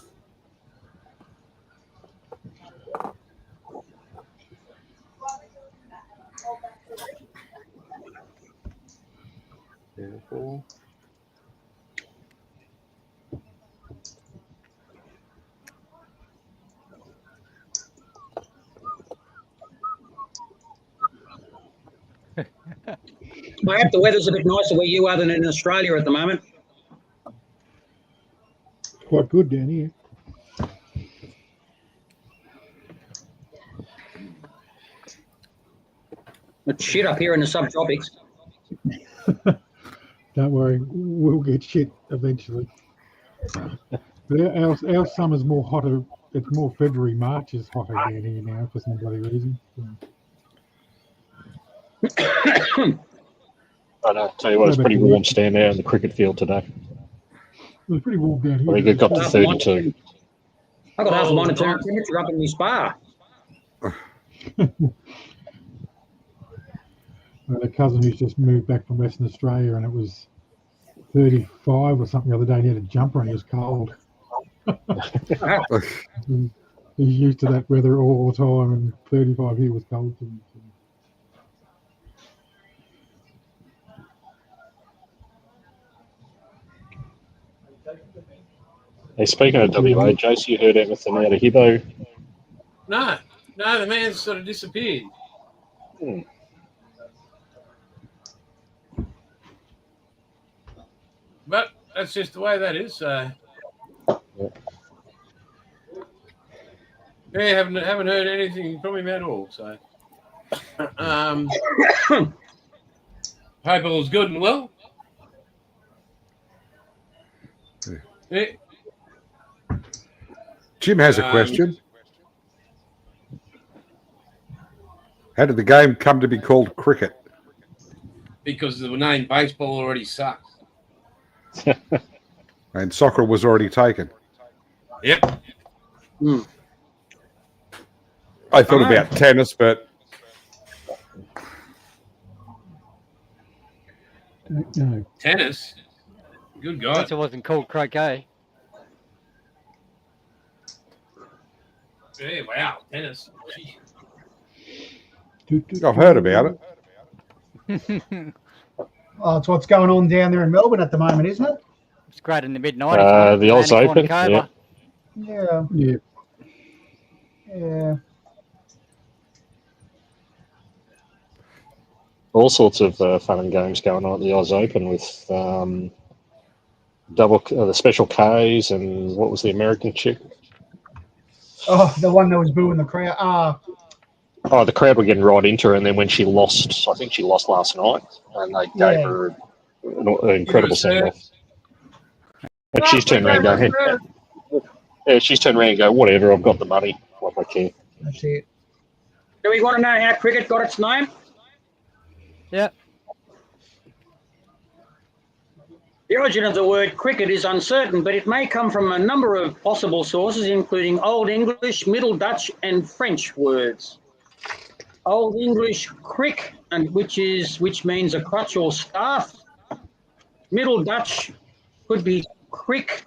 Beautiful. I hope the weather's a bit nicer where you are than in Australia at the moment. Quite good down here. It's shit up here in the subtropics. Don't worry, we'll get shit eventually. But our summer's more hotter. It's more February, March is hotter down here now for some bloody reason. I know. Tell you what, it's pretty warm standing there in the cricket field today. It was pretty warm down here. I think it got to 32. I got half a monitor temperature up in my spa. A cousin who's just moved back from Western Australia, and it was 35 or something the other day, and he had a jumper and he was cold. He's used to that weather all the time, and 35 here was cold to him. Hey, speaking of WA, Jace, you heard anything out of Hibbo? No, the man's sort of disappeared. But that's just the way that is. So. Yeah, haven't heard anything from him at all. So, hope all's good and well. Yeah. Jim has a question. How did the game come to be called cricket? Because the name baseball already sucks. And soccer was already taken. Yep. I thought about tennis, but No. Tennis. Good At God. least it wasn't called croquet. Yeah, wow, tennis. Gee. I've heard about it. Oh, it's what's going on down there in Melbourne at the moment, isn't it? It's great in the mid-90s, mate. The Oz Open. Yeah. Yeah, Yeah. yeah. All sorts of fun and games going on at the Oz Open with the special Ks and what was the American chick? Oh, the one that was booing the crowd. Oh, the crowd were getting right into her, and then when she lost, I think she lost last night, and they gave Yeah. her an incredible send off. And she's turned around and go, hey. Yeah, she's turned around and go, whatever, I've got the money. What I care. That's it. Do we want to know how cricket got its name? Yeah. The origin of the word cricket is uncertain, but it may come from a number of possible sources, including Old English, Middle Dutch, and French words. Old English crick, which means a crutch or staff. Middle Dutch could be crick,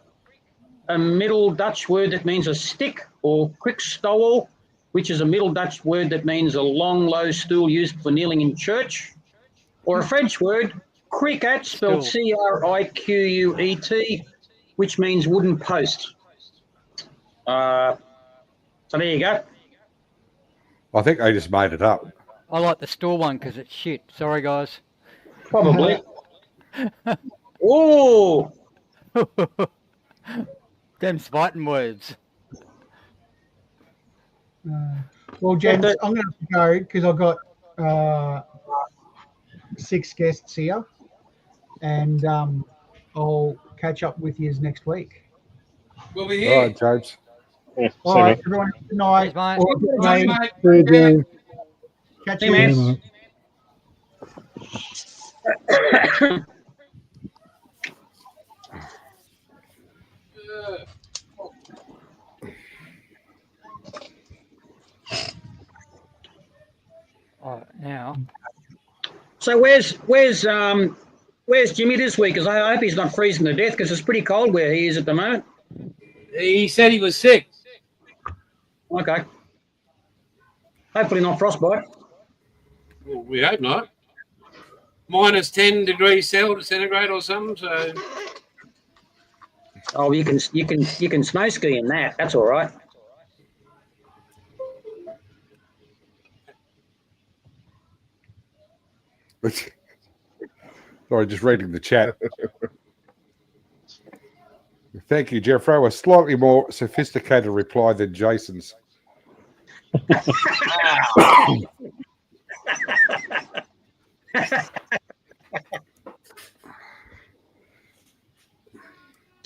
a Middle Dutch word that means a stick, or kriekstowel, which is a Middle Dutch word that means a long, low stool used for kneeling in church, or a French word, cricket, spelled C-R-I-Q-U-E-T, which means wooden post. So there you go. I think they just made it up. I like the store one because it's shit. Sorry, guys. Probably. Oh, Them fighting words. Well, gents, I'm going to have to go because I've got 6 guests here, and I'll catch up with you next week. We'll be All here. right, James. Yeah, All see right, me. everyone, good night. Cheers, mate. Or good Bye, day. mate. See you, James. Catch Hey, you. man. Yeah, mate. All right, now. so where's Jimmy this week? Because I hope he's not freezing to death because it's pretty cold where he is at the moment. He said he was sick. Okay. Hopefully not frostbite. Well, we hope not. Minus 10 degrees centigrade or something. So Oh, you can snow ski in that. That's all right. Sorry, just reading the chat. Thank you, Jeffro. A slightly more sophisticated reply than Jason's.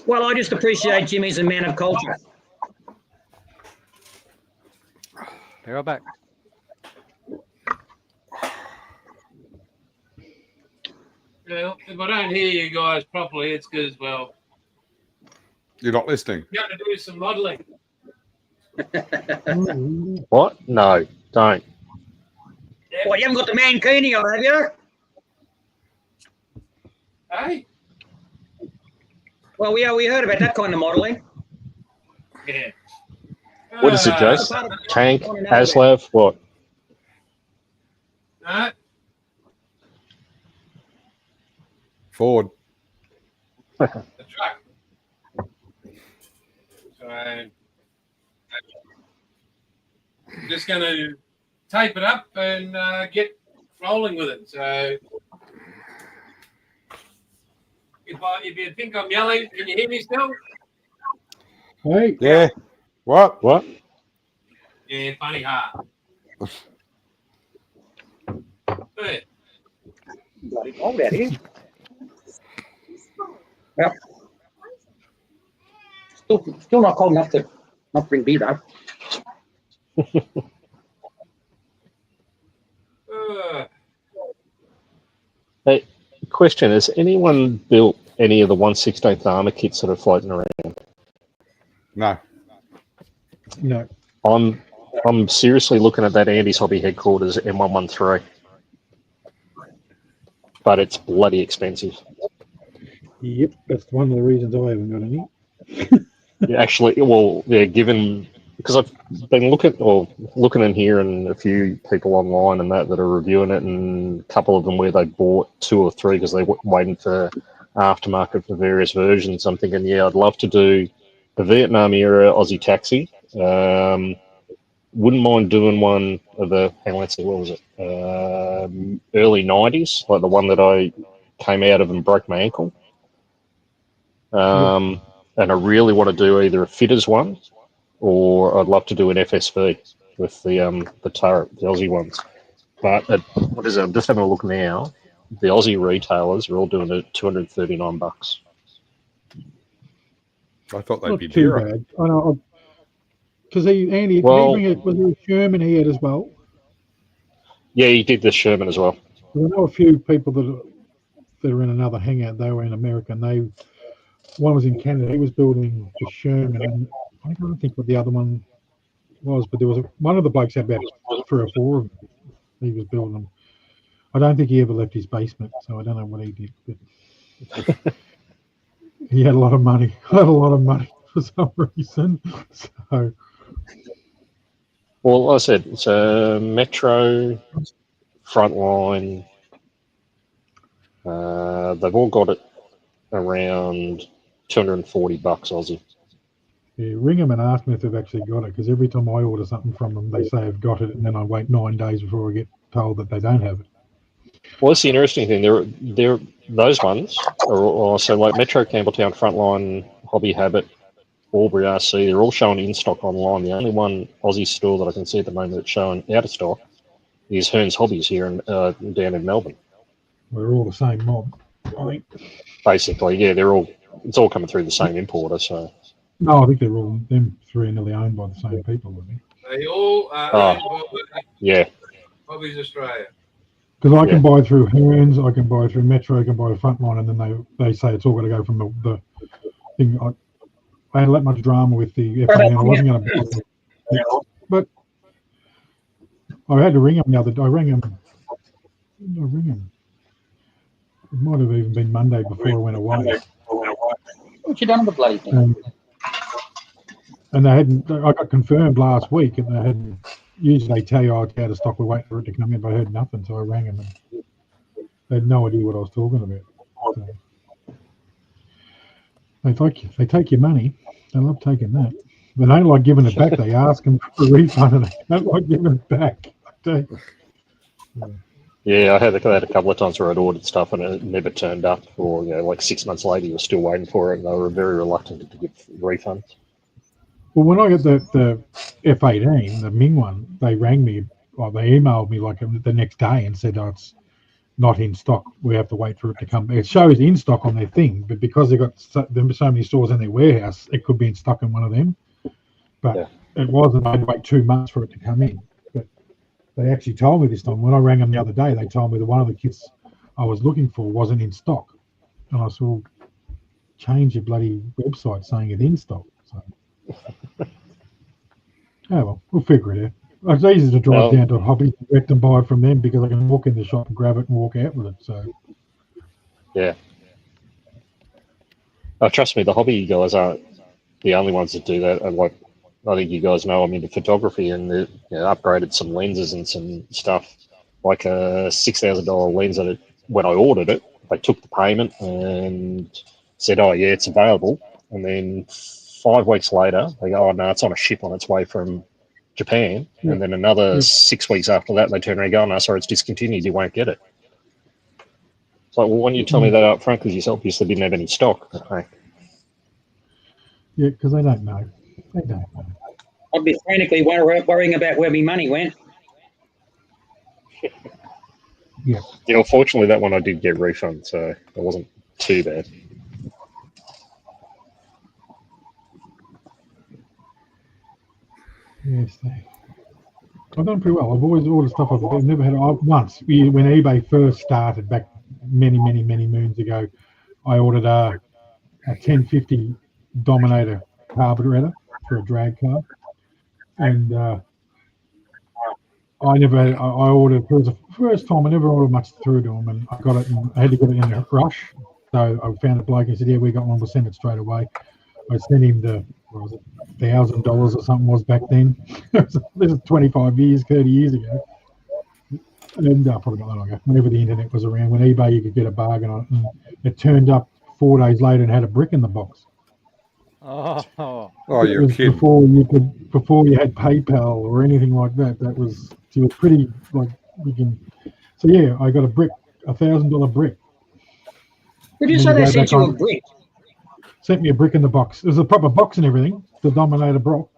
Well, I just appreciate Jimmy's a man of culture. Be right back. well, if I don't hear you guys properly, it's because, well, You're not listening. you got to do some modelling. What? No, don't. Well, you haven't got the mankini on, have you? Hey? Well, we heard about that kind of modelling. Yeah. What is it, Jace? Tank, Aslav, what? No. Ford. The truck. So I'm just going to tape it up and get rolling with it. So if you think I'm yelling, can you hear me still? Hey, Yeah. What? What? Yeah, funny hard. Hey, Bloody cold out here. Well, still not cold enough to not bring beer though. uh, Hey, question: has anyone built any of the 1/16th armor kits that are floating around? No. No. I'm seriously looking at that Andy's Hobby headquarters M113, but it's bloody expensive. Yep, that's one of the reasons I haven't got any. Yeah, actually, well, yeah, given because I've been looking in here and a few people online and that are reviewing it, and a couple of them where they bought 2 or 3 because they were waiting for aftermarket for various versions. I'm thinking, yeah, I'd love to do the Vietnam era Aussie Taxi. Wouldn't mind doing one of the, hang on, let's see, what was it? Early 90s, like the one that I came out of and broke my ankle. And I really want to do either a fitters one, or I'd love to do an FSV with the turret, the Aussie ones. But what is it? I'm just having a look now. The Aussie retailers are all doing it $239. I thought they'd Not be too dearer. bad. I know. Because Andy, Well, did he bring was there a Sherman he had as well? Yeah, he did the Sherman as well. I know a few people that are in another hangout. They were in America, and one was in Canada. He was building the Sherman, and I don't think what the other one was, but there was one of the blokes had about 3 or 4 of them. He was building them. I don't think he ever left his basement, so I don't know what he did. But he had a lot of money. For some reason. So, Well, like I said, it's a Metro, Frontline. They've all got it around $240 Aussie. yeah, ring them and ask them if they've actually got it, because every time I order something from them, they say I've got it, and then I wait 9 days before I get told that they don't have it. Well, that's the interesting thing. Those ones are also like Metro, Campbelltown, Frontline, Hobby Habit, Albury RC. They're all showing in stock online. The only one Aussie store that I can see at the moment that's showing out of stock is Hearns Hobbies here down in Melbourne. We're all the same mob, I think. Basically, yeah, it's all coming through the same importer. So No, I think they're all, them 3 are nearly owned by the same people, I think. They all are owned by yeah, Hobbies Australia. Because I can buy through Hearns, I can buy through Metro, I can buy Frontline, and then they say it's all got to go from the thing. I had that much drama with the FA, and I wasn't going to. But I had to ring them the other day. I rang them. It might have even been Monday before I went away. What you done with the bloody thing? And they hadn't. I got confirmed last week, and they hadn't. Usually they tell you, it's out of stock, we're waiting for it to come in, but I heard nothing, so I rang them, and they had no idea what I was talking about. So they take your money. They love taking that. They don't like giving it back. They ask them for a refund, and they don't like giving it back. yeah, I had a couple of times where I'd ordered stuff and it never turned up, or like 6 months later you were still waiting for it, and they were very reluctant to give refunds. Well, when I got the F18, the Ming one, they rang me, or they emailed me like the next day and said, "Oh, it's not in stock. We have to wait for it to come." It shows in stock on their thing, but because they've got so many stores in their warehouse, it could be in stock in one of them. But it wasn't. I'd wait 2 months for it to come in. But they actually told me this time. When I rang them the other day, they told me that one of the kits I was looking for wasn't in stock, and I said, "Well, change your bloody website saying it's in stock." So. Oh well, we'll figure it out. It's easy to drive down to Hobby Direct and buy it from them because I can walk in the shop and grab it and walk out with it. So yeah, trust me, the Hobby guys aren't the only ones that do that. And like, I think you guys know I'm into photography, and they upgraded some lenses and some stuff, like a $6,000 lens that when I ordered it, they took the payment and said, "Oh yeah, it's available," and then 5 weeks later, they go, "Oh no, it's on a ship on its way from Japan." And then another 6 weeks after that, they turn around and go, "Oh no, sorry, it's discontinued. You won't get it." It's like, well, why don't you tell me that up front? Because you obviously didn't have any stock. Okay. Yeah, because they don't know. They don't know. I'd be frantically worrying about where my money went. Yeah. Yeah, fortunately, that one I did get refund, so it wasn't too bad. Yes, I've done pretty well. I've always ordered stuff I've never had. Once, when eBay first started back many moons ago, I ordered a 1050 Dominator carburetor for a drag car, and I ordered, it was the first time I never ordered much through to them, and I got it, and I had to get it in a rush. So I found a bloke and said, "Yeah, we got one. We'll send it straight away." I sent him the, what was it, $1,000 or something was back then. This is 25 years, 30 years ago. And probably not that long ago, whenever the internet was around, when eBay you could get a bargain on it, and it turned up 4 days later and had a brick in the box. Oh, you're kidding. Before you had PayPal or anything like that. That was, it was pretty, like, you can. So yeah, I got a brick, $1,000 brick. Did you say they sent you a brick? Sent me a brick in the box. There's a proper box and everything, the Dominator Brock,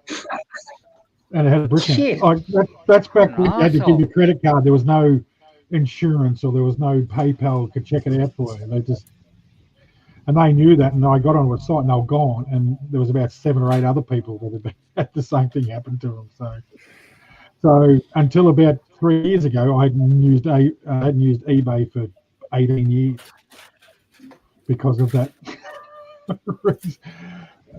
and it had a brick in it. Like that's back when you had to give your credit card. There was no insurance or there was no PayPal could check it out for you. And they knew that, and I got on a site and they were gone, and there was about 7 or 8 other people that had the same thing happen to them. So until about 3 years ago, I hadn't used eBay for 18 years because of that.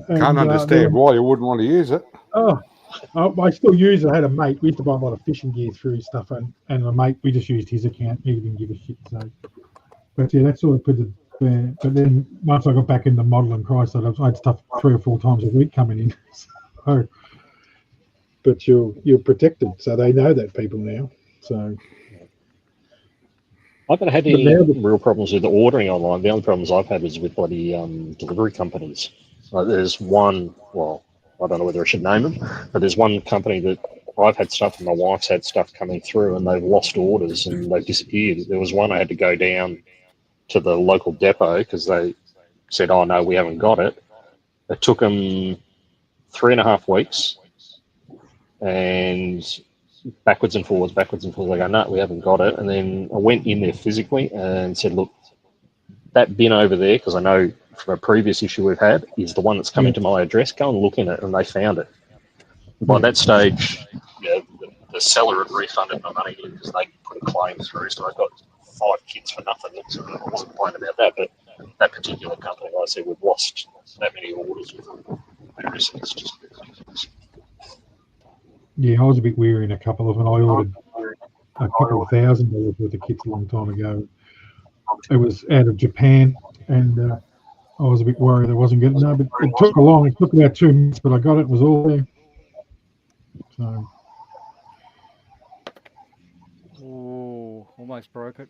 Can't understand why you wouldn't want to use it. I still use it. I had a mate. We used to buy a lot of fishing gear through stuff, and a mate, we just used his account. He didn't give a shit. So, but yeah, that sort of put it there. But then once I got back into model and price, I had stuff 3 or 4 times a week coming in. So, but you're protected, so they know that, people now. So I haven't had any real problems with ordering online. The only problems I've had is with bloody delivery companies. There's one, well, I don't know whether I should name them, but there's one company that I've had stuff and my wife's had stuff coming through and they've lost orders and they've disappeared. There was one I had to go down to the local depot because they said, "Oh, no, we haven't got it." It took them 3.5 weeks and backwards and forwards. I go, "No, we haven't got it." And then I went in there physically and said, "Look, that bin over there," because I know from a previous issue we've had, is the one that's coming to my address. Go and look in it, and they found it. By that stage, the seller had refunded my money because they put a claim through, so I got 5 kits for nothing. So I wasn't complaining about that, but that particular company, like I said, we've lost that many orders with them. It's just ridiculous. Yeah, I was a bit weary in a couple of them. I ordered a couple of $1,000 worth of kits a long time ago. It was out of Japan, and I was a bit worried I wasn't getting it. But it took It took about 2 months, but I got it. It was all there. So. Oh, almost broke it.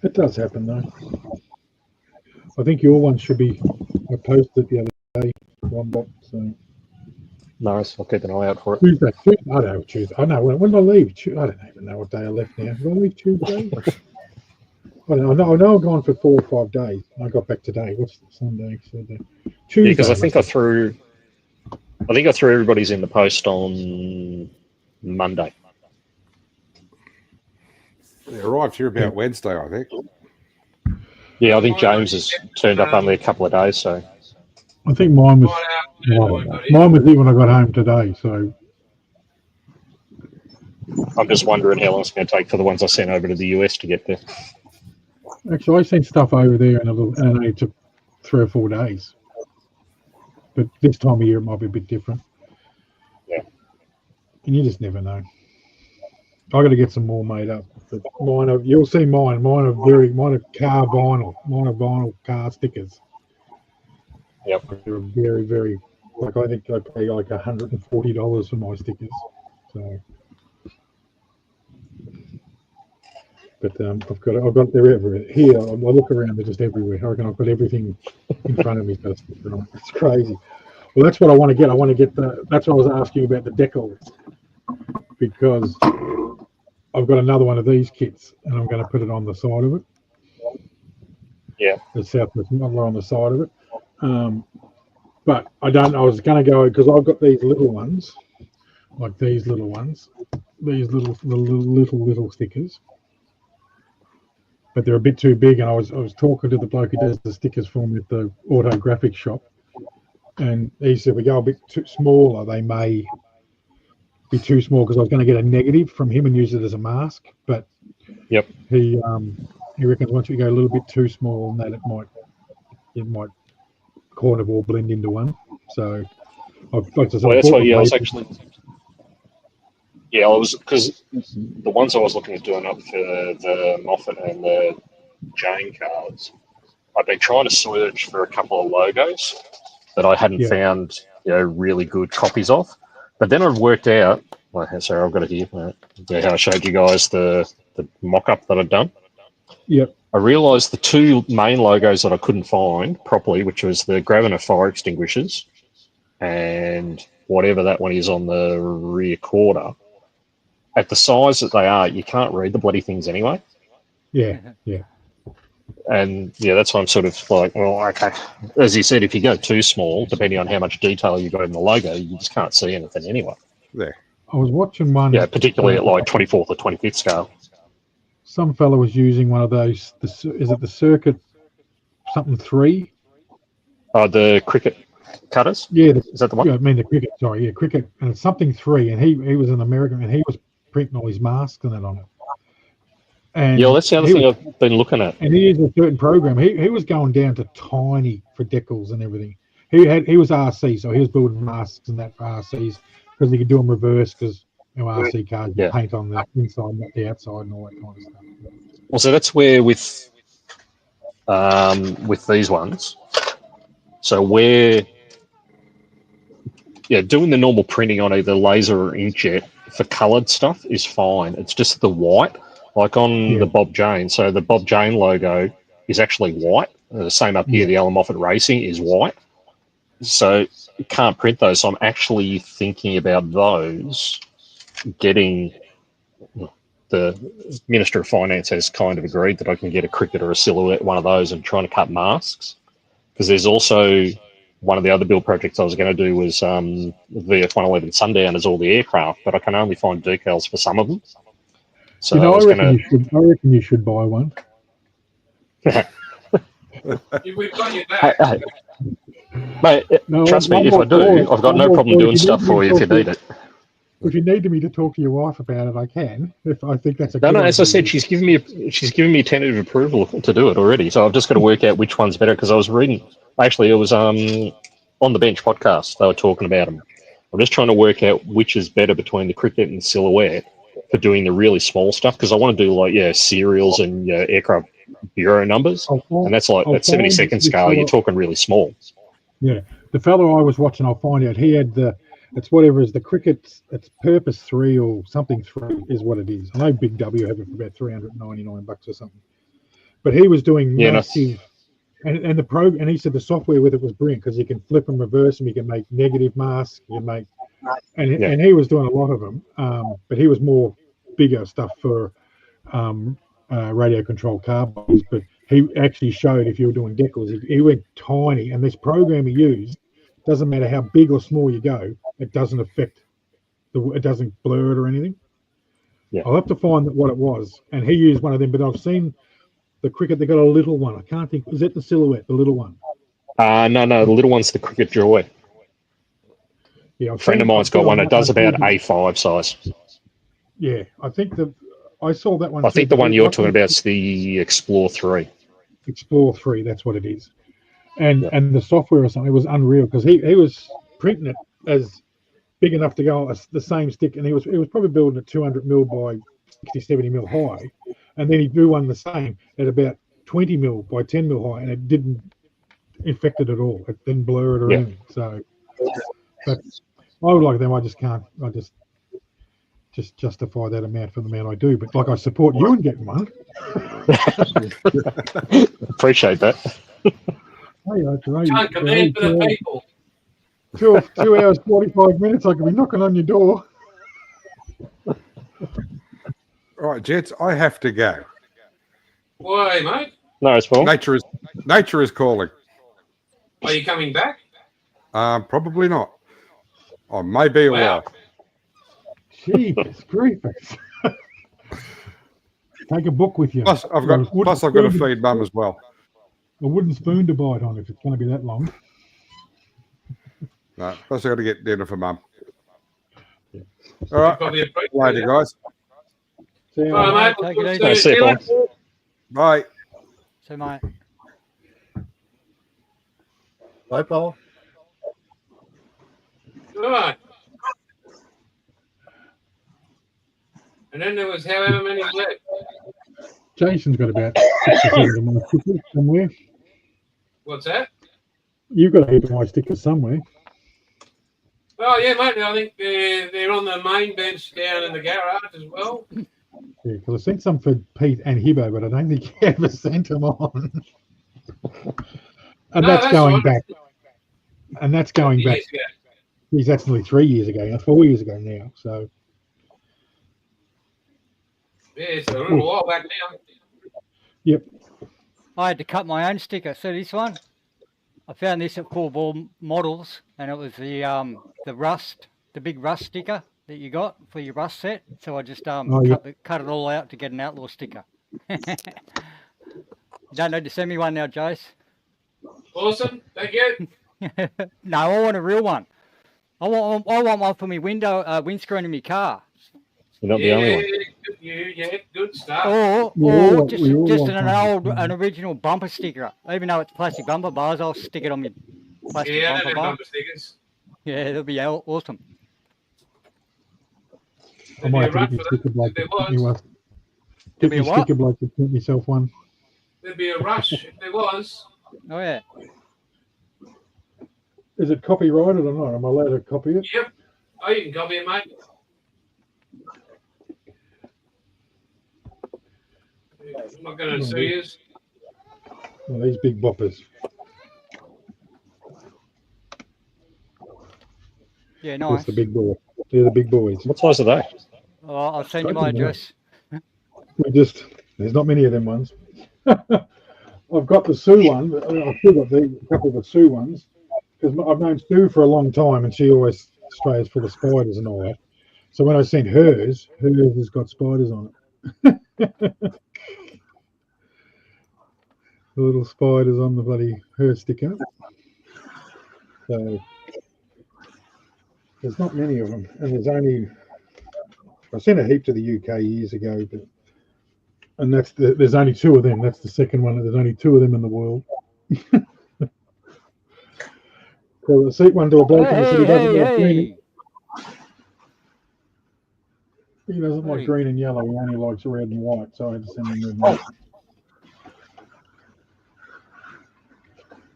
It does happen, though. I think your one should be. I posted the other day. One bot. So. Nice. I'll keep an eye out for it. Tuesday. I don't know Tuesday. I know when did I leave? I don't even know what day I left now. Did I leave Tuesday? I know I've gone for 4 or 5 days. I got back today. What's the Sunday? So Tuesday. Because I think I threw everybody's in the post on Monday. It arrived here about Wednesday, I think. Yeah, I think James has turned up only a couple of days, so. I think mine was here when I got home today, so. I'm just wondering how long it's going to take for the ones I sent over to the US to get there. Actually, I sent stuff over there and it took 3 or 4 days. But this time of year, it might be a bit different. Yeah. And you just never know. I got to get some more made up. But you'll see mine. Mine are car vinyl. Mine are vinyl car stickers. Yep. They're very, very, I think I pay like $140 for my stickers. So. But I've got they're everywhere. Here, I look around, they're just everywhere. I reckon I've got everything in front of me. It's crazy. Well, that's what I want to get. I want to get that's what I was asking about the decals, because I've got another one of these kits, and I'm going to put it on the side of it. Yeah. The Southwest muddler on the side of it. But I don't know. I was going to go, because I've got these little ones, like these little ones, these little stickers. But they're a bit too big, and I was talking to the bloke who does the stickers for me at the auto graphics shop, and he said, we go a bit too smaller, they may be too small, because I was going to get a negative from him and use it as a mask, but yep, he he reckons once you go a little bit too small, that it might kind of all blend into one. So, like I said, Well, that's why, I was maple. actually, I was, because the ones I was looking at doing up for the Moffat and the Jane cards, I've been trying to search for a couple of logos that I hadn't found, really good copies of. But then I've worked out, sorry, I've got it here, how I showed you guys the mock-up that I'd done. Yep. I realised the two main logos that I couldn't find properly, which was the Gravina fire extinguishers and whatever that one is on the rear quarter. At the size that they are, you can't read the bloody things anyway. Yeah. And that's why I'm sort of like, well, okay. As you said, if you go too small, depending on how much detail you got in the logo, you just can't see anything anyway. There. I was watching one. Yeah, particularly at like 24th or 25th scale. Some fellow was using one of those. Is it the Circuit something 3? The cricket cutters? Yeah. Is that the one? I mean the cricket. Sorry, yeah, cricket, and it's something 3. And he was an American, and he was printing all his masks and that on it. And that's the other thing I've been looking at. And he used a certain program. He was going down to tiny for decals and everything. He was RC, so he was building masks and that for RCs because he could do them reverse because RC cars paint on the inside, not the outside, and all that kind of stuff. Well, so that's where with these ones. So where doing the normal printing on either laser or inkjet for coloured stuff is fine. It's just the white. Like on the Bob Jane. So the Bob Jane logo is actually white. The same up here, the Alan Moffat Racing is white. So you can't print those. So I'm actually thinking about those getting... The Minister of Finance has kind of agreed that I can get a cricket or a silhouette, one of those, and trying to cut masks. Because there's also one of the other build projects I was going to do was VF-111 Sundown is all the aircraft, but I can only find decals for some of them. So I reckon you should buy one. We've got your back. Mate, trust me, if I do, I've got no problem doing stuff for you if you need it. If you need me to talk to your wife about it, I can. If I think that's a no. As I said, she's given me tentative approval to do it already. So I've just got to work out which one's better because I was reading. Actually, it was on the Bench podcast. They were talking about them. I'm just trying to work out which is better between the cricket and the silhouette for doing the really small stuff because I want to do like serials and aircraft bureau numbers, and that's like at 72nd scale. You're talking really small. Yeah, the fellow I was watching, I'll find out. He had it's whatever is the cricket. It's Purpose 3 or something 3 is what it is. I know Big W have it for about $399 or something, but he was doing massive. And the program, and he said the software with it was brilliant because you can flip and reverse them. You can make negative masks. You can make, and he was doing a lot of them. But he was more bigger stuff for radio controlled car bodies. But he actually showed if you were doing decals, he went tiny. And this program he used doesn't matter how big or small you go, it doesn't affect it doesn't blur it or anything. Yeah. I'll have to find what it was. And he used one of them, but I've seen. The cricket, they got a little one. I can't think. Is it the silhouette, the little one? No. The little one's the Cricket Joy. Yeah, a friend of mine's got one. It does about A5 size. Yeah, I think I saw that one. I think the one you're talking about is the Explore 3. Explore 3, that's what it is. And the software or something, it was unreal because he was printing it as big enough to go as the same stick, and he was probably building it 200 mil by 60, 70 mil high. And then he drew one the same at about 20 mil by 10 mil high, and it didn't affect it at all. It didn't blur it or anything. So, but I would like them. I just can't. I just justify that amount for the amount I do. But like I support you in getting one. Appreciate that. Hey, Can't command for the people. 2 hours 45 minutes. I could be knocking on your door. All right, gents, I have to go. Why, mate? No, it's fine. Nature is calling. Are you coming back? Probably not. I may be a while. Jesus creepers. Take a book with you. Plus, I've got to feed Mum as well. A wooden spoon to bite on if it's going to be that long. No, plus I've got to get dinner for Mum. Yeah. All right, later, guys. See you, mate. Take it easy. See you, Bye. So, mate. Bye, Paul. Right. And then there was however many left. Jason's got about 6 or 7 of my stickers somewhere. What's that? You've got a heap of my stickers somewhere. Oh, yeah, mate. I think they're on the main bench down in the garage as well. Yeah, because I sent some for Pete and Hibbo, but I don't think he ever sent them on. And No, that's going right. back. And that's going back. Years ago. Geez, that's nearly 3 years ago, 4 years ago now. So Yeah, it's a little while back now. yep. I had to cut my own sticker. So this one, I found this at Full Ball Models, and it was the rust, the big rust sticker that you got for your rust set. So I just cut it all out to get an outlaw sticker. You don't need to send me one now, Jace. Awesome. Thank you. No, I want a real one. I want one for my windscreen in my car. You're not the only one. Good stuff. Or just an original bumper sticker. Even though it's plastic bumper bars, I'll stick it on my plastic bumper bar. Bumper stickers. Yeah, that'll be awesome. I might have to get sticker bloke to print me one. Get me sticker bloke to print myself one. There'd be a rush if there was. Oh yeah. Is it copyrighted or not? Am I allowed to copy it? Yep. Oh, you can copy it, mate. I'm not going to sue you. Oh, these big boppers. Yeah, nice. That's the big boy. They're the big boys. What size are they? Oh, I'll send you my address. There's not many of them ones. I've got the Sue one, but I've still got a couple of the Sue ones because I've known Sue for a long time, and she always strays full of spiders and all that. So when I sent hers has got spiders on it. The little spiders on the bloody her sticker. So there's not many of them, and I sent a heap to the UK years ago, and there's only 2 of them. That's the second one. There's only 2 of them in the world. So I sent one to a bloke and he said he doesn't like green. He doesn't like green and yellow. He only likes red and white. So I had to send him red and white.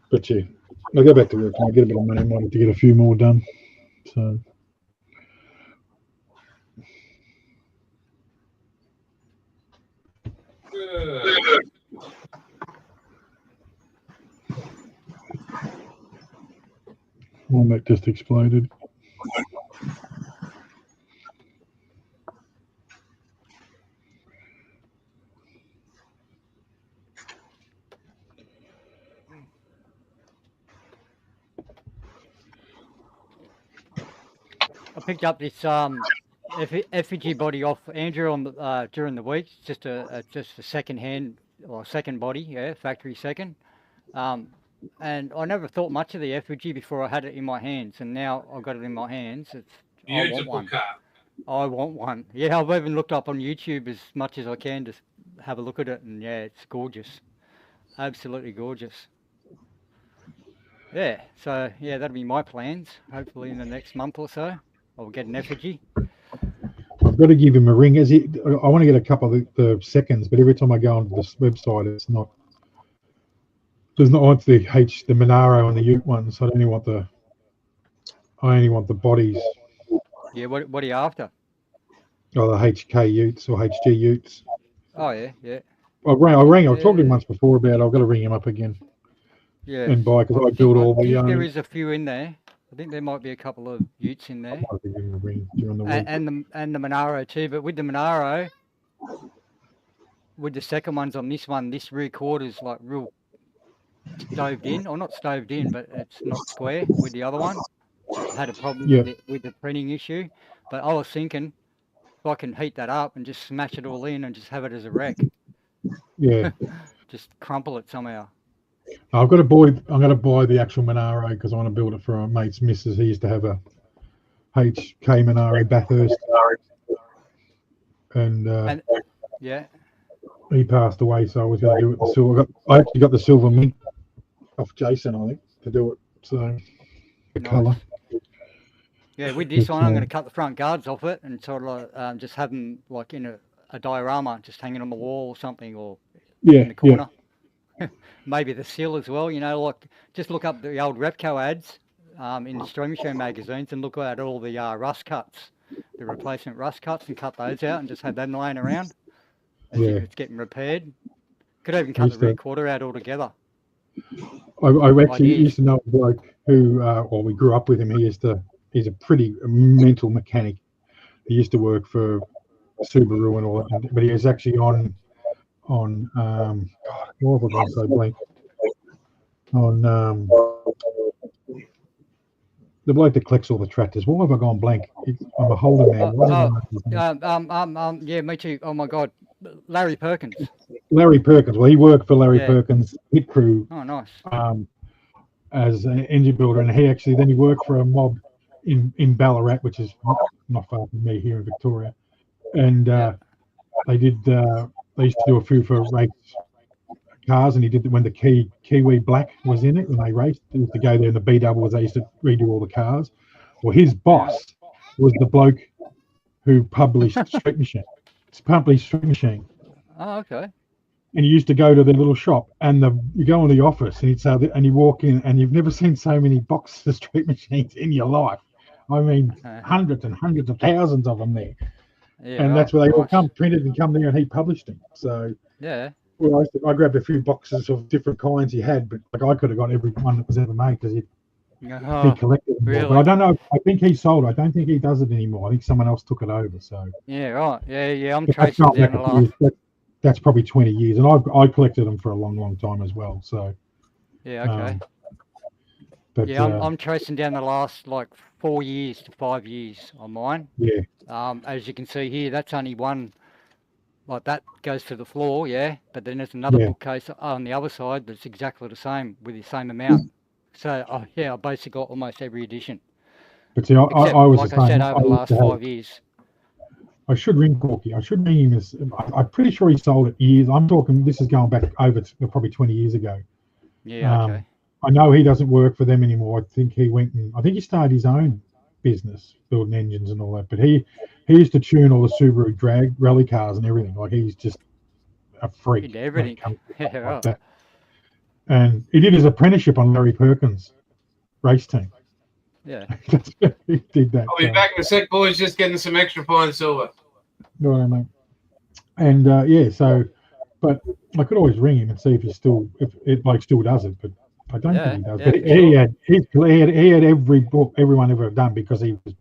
But yeah, I'll go back to work and I'll get a bit of money. I might have to get a few more done. So. One that just exploded. I picked up this effigy body off Andrew on during the week, just a second hand or second body, yeah, factory second. And I never thought much of the effigy before I had it in my hands, and now I've got it in my hands. Beautiful car. I want one. Yeah, I've even looked up on YouTube as much as I can to have a look at it, and yeah, it's gorgeous, absolutely gorgeous. Yeah, so yeah, that'll be my plans. Hopefully in the next month or so, I'll get an effigy. I've got to give him a ring. I want to get a couple of the seconds, but every time I go onto this website, it's not. There's not like the Monaro and the Ute ones. I only want the bodies. Yeah, what are you after? Oh, the HK Utes or HG Utes. Oh yeah, yeah. I rang. I talked to him once before about. I've got to ring him up again. Yeah. And buy because I build all the. There is a few in there. I think there might be a couple of Utes in there. I'll give him a ring during the week. And the Monaro too. But with the Monaro, with the second ones on this one, this rear quarter's like real stoved in, or not stoved in, but it's not square with the other one. I had a problem with the printing issue, but I was thinking if I can heat that up and just smash it all in and just have it as a wreck. Yeah. Just crumple it somehow. I'm going to buy the actual Monaro because I want to build it for a mate's missus. He used to have a HK Monaro Bathurst, and yeah. he passed away, so I was going to do it. The silver. I actually got the silver mint off Jason, I think, to do it. So the Nice. colour. Yeah, with this But, one, I'm going to cut the front guards off it and sort of just have them like in a diorama, just hanging on the wall or something, or Yeah, in the corner. Maybe the sill as well, like just look up the old Repco ads in the Stream Show magazines and look at all the rust cuts, the replacement rust cuts, and cut those out and just have them laying around as if it's getting repaired. Could even cut the rear quarter out altogether. I actually used to know a bloke who, well, we grew up with him. He's a pretty mental mechanic. He used to work for Subaru and all that, but he was actually on God, why have I gone so blank? On the bloke that collects all the tractors. Why have I gone blank? I'm a Holden man. Yeah, me too. Oh my God, Larry Perkins. Larry Perkins. Well, he worked for Larry Perkins Pit Crew. Oh, nice. As an engine builder, and he worked for a mob in Ballarat, which is not far from me here in Victoria, and they used to do a few for race cars, and he did when the Kiwi Black was in it when they raced. They used to go there in the B doubles. They used to redo all the cars. Well, his boss was the bloke who published Street Machine. It's published Street Machine. Oh, okay. And you used to go to their little shop, and you go in the office, and he'd say, and you walk in, and you've never seen so many boxes of Street Machines in your life. I mean, hundreds and hundreds of thousands of them there. Yeah, and that's where they all come printed and come there, and he published them. So well, I grabbed a few boxes of different kinds he had, but like I could have got every one that was ever made because he collected them. Really? But I don't know. I think he sold. I don't think he does it anymore. I think someone else took it over. So yeah, right. Yeah. I'm tracing down the last. That's probably 20 years, and I collected them for a long, long time as well. So yeah, okay. But I'm tracing down the last like 4 years to 5 years on mine. Yeah. As you can see here, that's only one. Like that goes to the floor, but then there's another bookcase on the other side that's exactly the same with the same amount. So I basically got almost every edition. But see, I was like I said, over the last 5 years. I should ring Corky. I should ring him. I'm pretty sure he sold it years. I'm talking. This is going back over probably 20 years ago. Yeah. Okay. I know he doesn't work for them anymore. I think he went and I think he started his own business building engines and all that. But he used to tune all the Subaru drag rally cars and everything. Like he's just a freak. He did everything. Like that. And he did his apprenticeship on Larry Perkins' race team. Yeah. He did that. I'll be back in a sec, boys. Just getting some extra fine silver. All right, mate. And so, but I could always ring him and see if he still does it. But I don't think he does. But he had every book everyone ever done because he was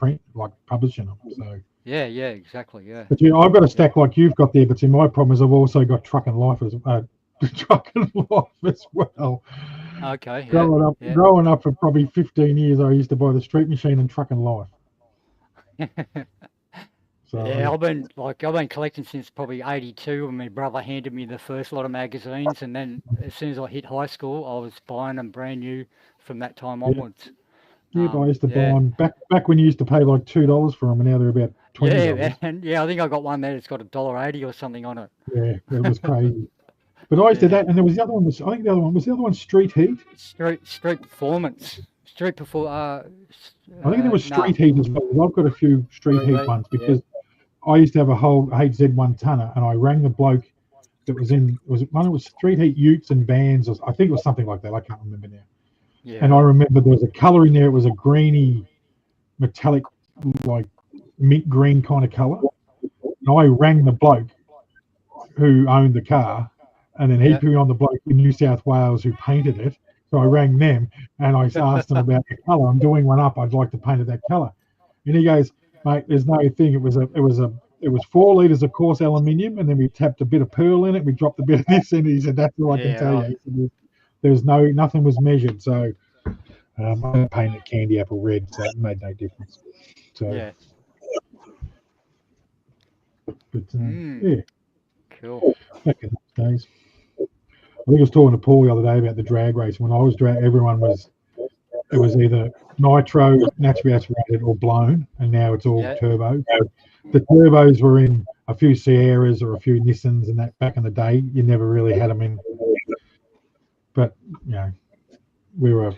publishing them. So yeah, exactly, yeah. But I've got a stack like you've got there. But see, my problem is I've also got Truck and Life as well. Okay. Growing up for probably 15 years, I used to buy the Street Machine and Truck and Life. So, I've been collecting since probably '82, when my brother handed me the first lot of magazines, and then as soon as I hit high school, I was buying them brand new from that time onwards. Yeah, but I used to buy them back when you used to pay like $2 for them, and now they're about $20. I think I got one there that's got $1.80 or something on it. Yeah, it was crazy. But I used to that, and there was the other one. I think the other one Street Heat. Street Performance. I think there was Street Heat as well. I've got a few Street Heat ones because I used to have a whole HZ1 tonner, and I rang the bloke that was in. It was Street Heat Utes and Vans, or I think it was something like that. I can't remember now. Yeah. And I remember there was a colour in there. It was a greeny, metallic, like mint green kind of colour. And I rang the bloke who owned the car, and then he put me on the bloke in New South Wales who painted it. So I rang them and I asked them about the colour. I'm doing one up. I'd like to paint it that colour. And he goes, mate, there's no thing. It was 4 litres of coarse aluminium, and then we tapped a bit of pearl in it. We dropped a bit of this in it. He said, that's all I can tell you. He said, there's nothing was measured. So I painted candy apple red, so it made no difference. So but cool. Back in those days. I think I was talking to Paul the other day about the drag race. When I was everyone was either nitro, naturally aspirated, or blown, and now it's all turbo. So the turbos were in a few Sierras or a few Nissans and that back in the day. You never really had them in. But, you know, we were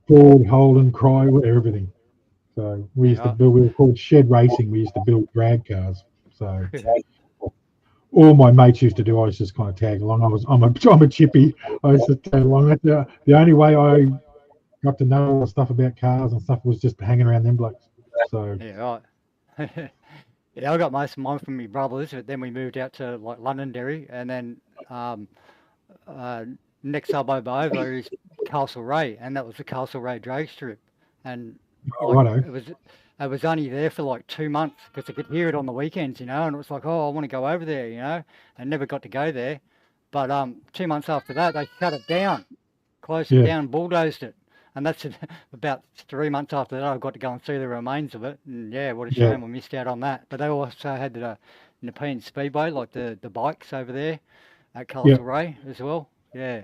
Ford, Holden, Chrysler, everything. So we used to build, we were called shed racing. We used to build drag cars. So all my mates used to do, I was just kind of tag along. I'm a chippy. I used to tag along. The only way I got to know all the stuff about cars and stuff was just hanging around them blokes. So Yeah, right. Yeah, I got most of mine from my brothers, but then we moved out to like Londonderry, and then next suburb over is Castlereagh, and that was the Castlereagh drag strip, and like, it was only there for like 2 months because I could hear it on the weekends, you know, and it was like, oh, I want to go over there, you know, and never got to go there. But 2 months after that, they shut it down, closed it down, bulldozed it. And that's about 3 months after that, I got to go and see the remains of it. And yeah, what a shame we missed out on that. But they also had the Nepean Speedway, like the bikes over there at Castlereagh as well. Yeah.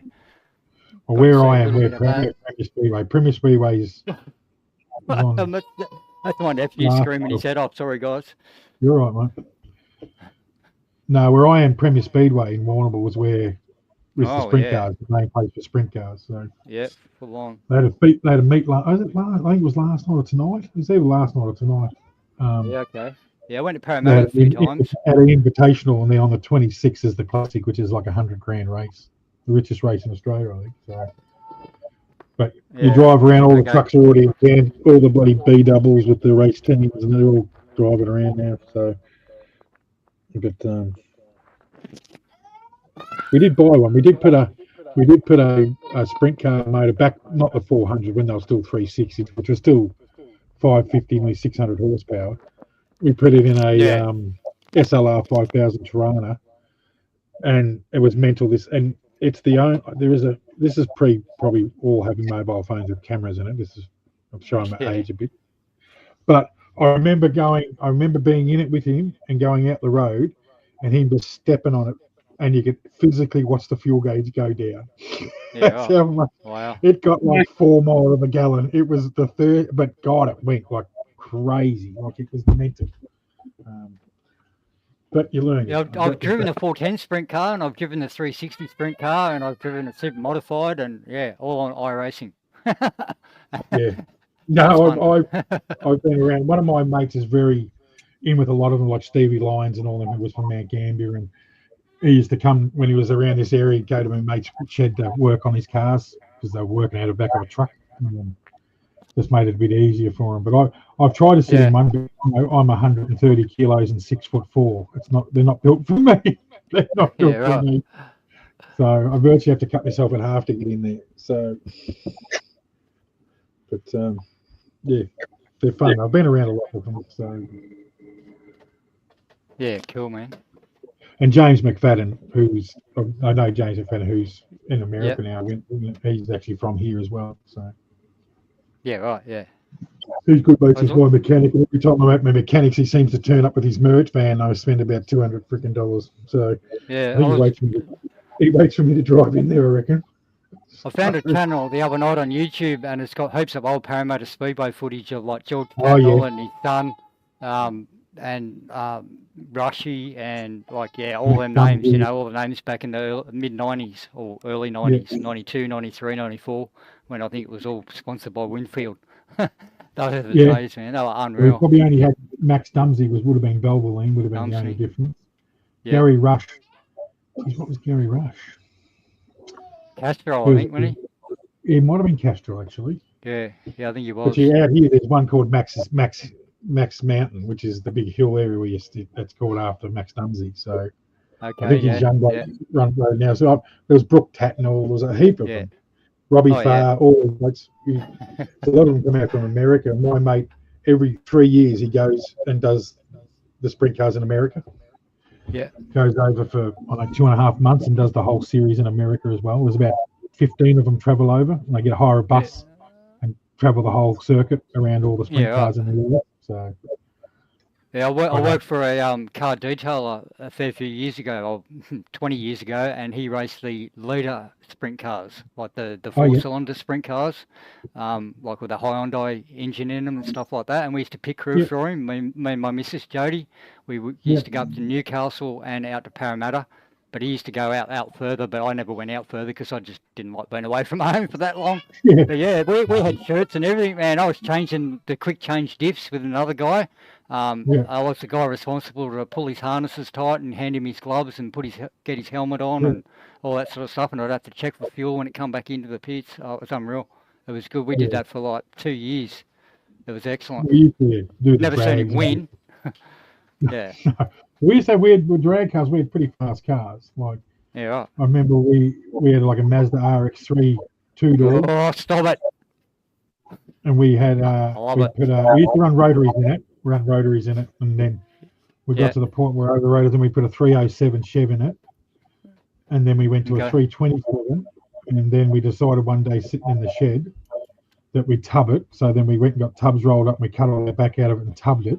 Well, where I am, we're Premier Speedway. Premier Speedway is on. That's my nephew screaming his head off. Sorry, guys. You're right, mate. No, where I am, Premier Speedway in Warrnambool was where was the sprint cars, the main place for sprint cars. So yeah, full on. They had a meet. I think it was last night or tonight. It was either last night or tonight. Yeah, okay. Yeah, I went to Parramatta a few times. At an invitational, and then on the 26th is the classic, which is like $100,000 race, the richest race in Australia, I think. So, but you drive around, all the trucks are already in camp, all the bloody B doubles with the race teams, and they're all driving around now. So, but we did buy one. We did put a sprint car motor back, not the 400 when they were still 360, which was still 550 with 600 horsepower. We put it in a SLR 5000 Tirana, and it was mental. This is probably all having mobile phones with cameras in it. I'm showing my age a bit, but I remember being in it with him and going out the road, and him just stepping on it. And you could physically watch the fuel gauge go down. That's how much. Wow. It got like 4 miles of a gallon. It was the third, but God, it went like crazy. Like it was mental. But you learn. Yeah, I've driven a 410 sprint car, and I've driven the 360 sprint car, and I've driven a super modified, and all on iRacing. Yeah. No, I've been around. One of my mates is very in with a lot of them, like Stevie Lyons and all them, who was from Mount Gambier, and he used to come when he was around this area, he'd go to my mate's shed to work on his cars because they were working out of the back of a truck. Just made it a bit easier for him. But I've tried to sit in one, but I'm 130 kilos and 6'4". They're not built for me. They're not built for me. So I virtually have to cut myself in half to get in there. So, but they're fun. I've been around a lot of them. So yeah, cool, man. And James McFadden, I know James McFadden, who's in America now. He's actually from here as well. So yeah, right, yeah. He's good mates with my mechanic. And every time I'm at my mechanics, he seems to turn up with his merch van. I spend about $200 freaking. So yeah, he waits for me to drive in there, I reckon. I found a channel the other night on YouTube, and it's got heaps of old Parramatta Speedway footage of like George Kendall and his son. And Rushy and all them names, all the names back in the mid-90s or early 90s, 92, 93, 94, when I think it was all sponsored by Winfield. Those are the days, man. They were unreal. We probably only had Max Dumsey would have been Belvaline, would have been the only difference. Yeah. Gary Rush. Jeez, what was Gary Rush? Castro, I think, wasn't he? It might have been Castro, actually. Yeah, I think he was. But out here, there's one called Max Mountain, which is the big hill area that's called after Max Dumsey. So I think he's young run road now. So there was Brooke Tatnall, there was a heap of them. Robbie Farr, all those. A lot of them come out from America. And my mate, every 3 years, he goes and does the sprint cars in America. Yeah. Goes over for 2.5 months and does the whole series in America as well. There's about 15 of them travel over, and they get hire a bus and travel the whole circuit around all the sprint cars in the world. So Yeah, I worked for a car detailer a fair few years ago, or 20 years ago, and he raced the leader sprint cars, like the four-cylinder sprint cars, like with a Hyundai engine in them and stuff like that. And we used to pick crew for him. Me and my missus Jody, we used to go up to Newcastle and out to Parramatta. But he used to go out further, but I never went out further because I just didn't like being away from home for that long. Yeah. But yeah, we had shirts and everything, man. I was changing the quick change diffs with another guy. I was the guy responsible to pull his harnesses tight and hand him his gloves and get his helmet on and all that sort of stuff. And I'd have to check for fuel when it come back into the pits. Oh, it was unreal. It was good. We did that for like 2 years. It was excellent. We used to do Never seen him win. Yeah. We used to have with drag cars. We had pretty fast cars. Like I remember we had like a Mazda RX-3 two-door. Oh, stop it! And we had we used to run rotaries in it, and then we got to the point where over the rotors, and we put a 307 Chev in it, and then we went to a 327, and then we decided one day sitting in the shed that we'd tub it. So then we went and got tubs rolled up, and we cut all the back out of it and tubbed it.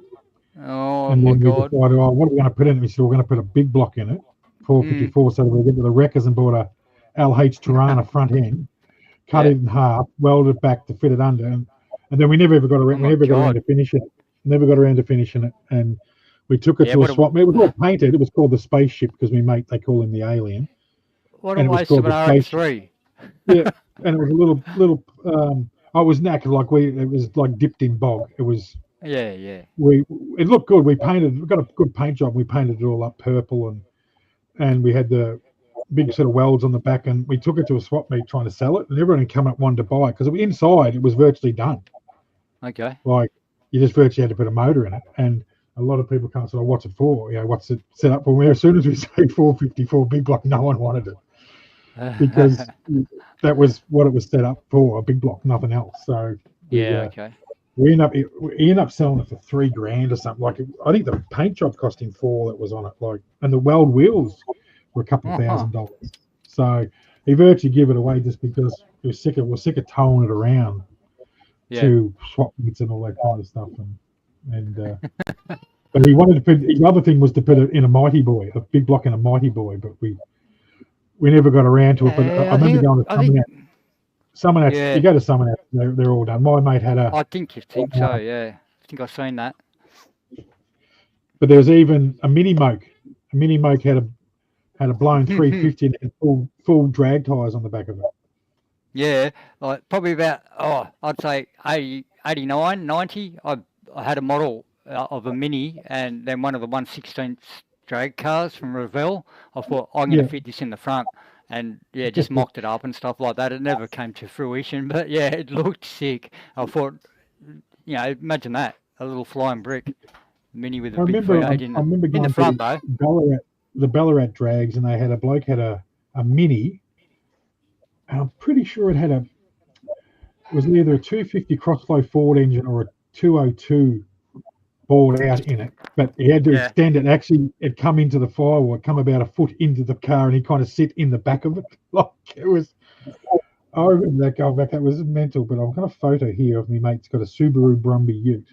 Oh, and my then God. we decided, what are we going to put in it? We said, we're going to put a big block in it, 454, so that we get to the wreckers and bought a LH Tirana front end, cut it in half, welded it back to fit it under, and then we never ever got around. Got around to finishing it. Never got around to finishing it, and we took it to a swap meet. It was all painted. It was called the Spaceship because they call him the Alien. What a waste of an RX-3. Yeah, and it was a little. I was knackered. It was like dipped in bog. It was. Yeah. It looked good. We got a good paint job. We painted it all up purple, and we had the big sort of welds on the back, and we took it to a swap meet trying to sell it, and everyone came up wanted to buy it because inside it was virtually done. Okay. Like you just virtually had to put a motor in it, and a lot of people come and say, "What's it for? What's it set up for?" As soon as we say 454 big block, no one wanted it because that was what it was set up for—a big block, nothing else. So okay. We ended up selling it for $3,000 or something. I think the paint job cost him $4,000 that was on it. And the weld wheels were a couple of $1,000. So he virtually gave it away just because he was sick of towing it around to swap meets and all that kind of stuff. But he wanted to put. His other thing was to put it in a Mighty Boy, a big block in a Mighty Boy. But we never got around to it. But I remember going to Summonats. You go to Summonats, they're all done. My mate had a. I think so. Yeah, I think I've seen that. But there was even a Mini Moke. A Mini Moke had a blown 350 and full drag tires on the back of it. Yeah, like probably about I'd say 89, 90. I had a model of a Mini, and then one of the 1/16 drag cars from Revell. I thought I'm going to fit this in the front. And just mocked it up and stuff like that. It never came to fruition, but it looked sick. I thought, imagine that, a little flying brick Mini with a big V8 in the front though. The Ballarat drags, and they had a bloke had a Mini, and I'm pretty sure it was either a 250 crossflow Ford engine or a 202 board out in it, but he had to extend it. Actually, it come into the firewall, come about a foot into the car, and he kind of sit in the back of it. Like it was. I remember that going back. That was mental. But I've got a photo here of me mate's got a Subaru Brumby Ute.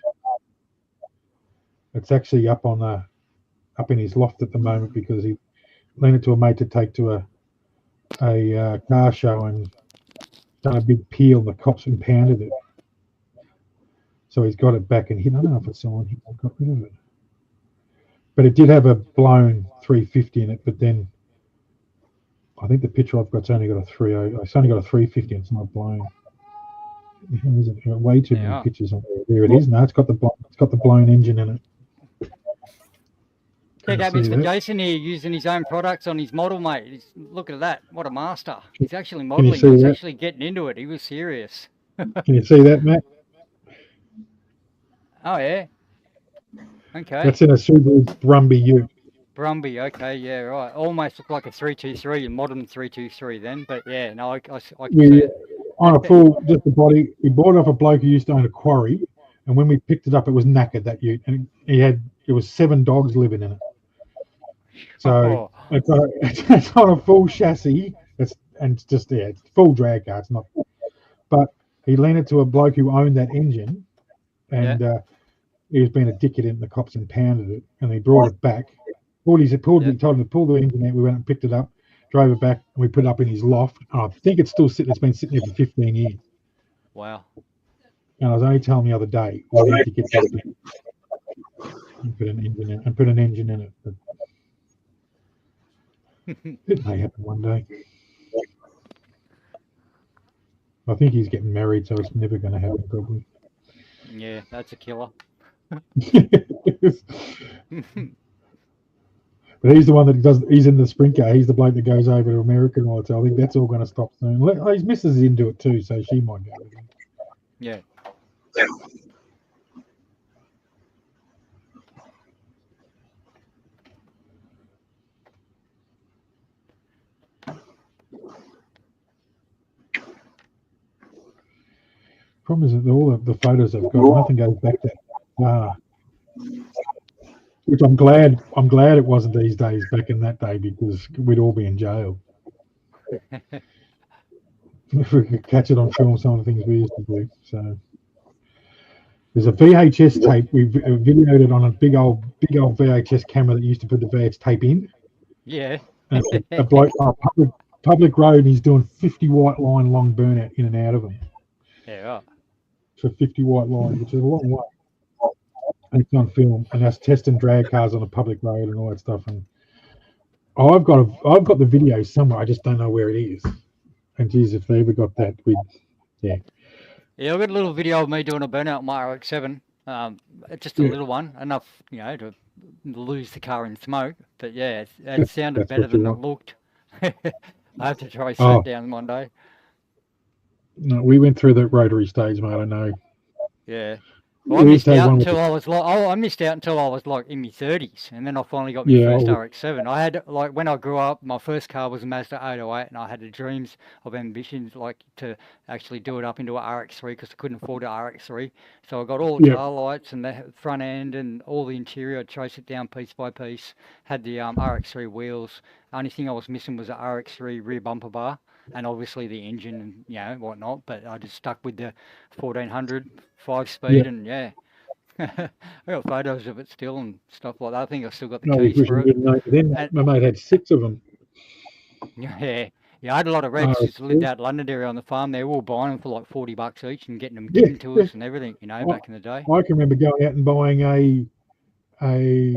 It's actually up in his loft at the moment because he lent it to a mate to take to a car show and done a big peel. And the cops impounded it. So he's got it back, and I don't know if it's on. He got rid of it, but it did have a blown 350 in it. But then I think the picture I've got's only got a 30. It's only got a 350, and it's not blown. Way too many pictures on there. There it is. No, it's got the blown engine in it. Check out Mr. Jason here using his own products on his model, mate. Look at that. What a master. He's actually modelling. He's actually getting into it. He was serious. Can you see that, Matt? Oh, yeah. Okay. That's in a Subaru Brumby Ute. Brumby, okay, yeah, right. Almost look like a 323, a modern 323 then, but yeah, no, I can see it. On a full, just the body, we bought it off a bloke who used to own a quarry, and when we picked it up, it was knackered, that Ute, and it was 7 dogs living in it. So it's on a full chassis, it's full drag car, it's not, but he lent it to a bloke who owned that engine, and he was being a dickhead and the cops impounded it, and they brought it back. Told him to pull the engine out. We went and picked it up, drove it back, and we put it up in his loft. And I think it's still sitting. It's been sitting there for 15 years. Wow. And I was only telling the other day, we need to get that and put an engine in it. But it may happen one day. I think he's getting married, so it's never going to happen, probably. Yeah, that's a killer. But he's the one that does. He's in the sprint car. He's the bloke that goes over to America and all that. So I think that's all going to stop soon. His missus is into it too, so she might go with him. Yeah. Problem is that all the photos I've got, nothing goes back that far. Which I'm glad it wasn't these days back in that day, because we'd all be in jail. If we could catch it on film, some of the things we used to do. So there's a VHS tape. We videoed it on a big old VHS camera that used to put the VHS tape in. Yeah. And a bloke on a public road, and he's doing 50 white line long burnout in and out of them. Yeah, right. For 50 white lines, which is a long way. And it's on film, and that's testing drag cars on a public road and all that stuff. And I've got the video somewhere. I just don't know where it is. And geez, if they ever got that, yeah. Yeah, I've got a little video of me doing a burnout on my RX-7. Just a little one, enough, to lose the car in smoke. But yeah, it sounded better than it looked. I have to try that down one day. No, we went through the rotary stage, mate. I know. Yeah. Well, I missed out until I was like in my 30s, and then I finally got my first RX-7. I had, like, when I grew up, my first car was a Mazda 808, and I had the dreams of ambitions, like, to actually do it up into an RX-3 because I couldn't afford an RX-3. So I got all the car lights and the front end and all the interior. I traced it down piece by piece. Had the RX-3 wheels. Only thing I was missing was the RX-3 rear bumper bar, and obviously the engine and whatnot, but I just stuck with the 1400 5-speed and I got photos of it still and stuff like that. I think I've still got the keys for it. Then my mate had 6 of them. Yeah, I had a lot of Reds. Just lived out London area on the farm. They were all buying them for like $40 each and getting them given to us and everything, back in the day. I can remember going out and buying a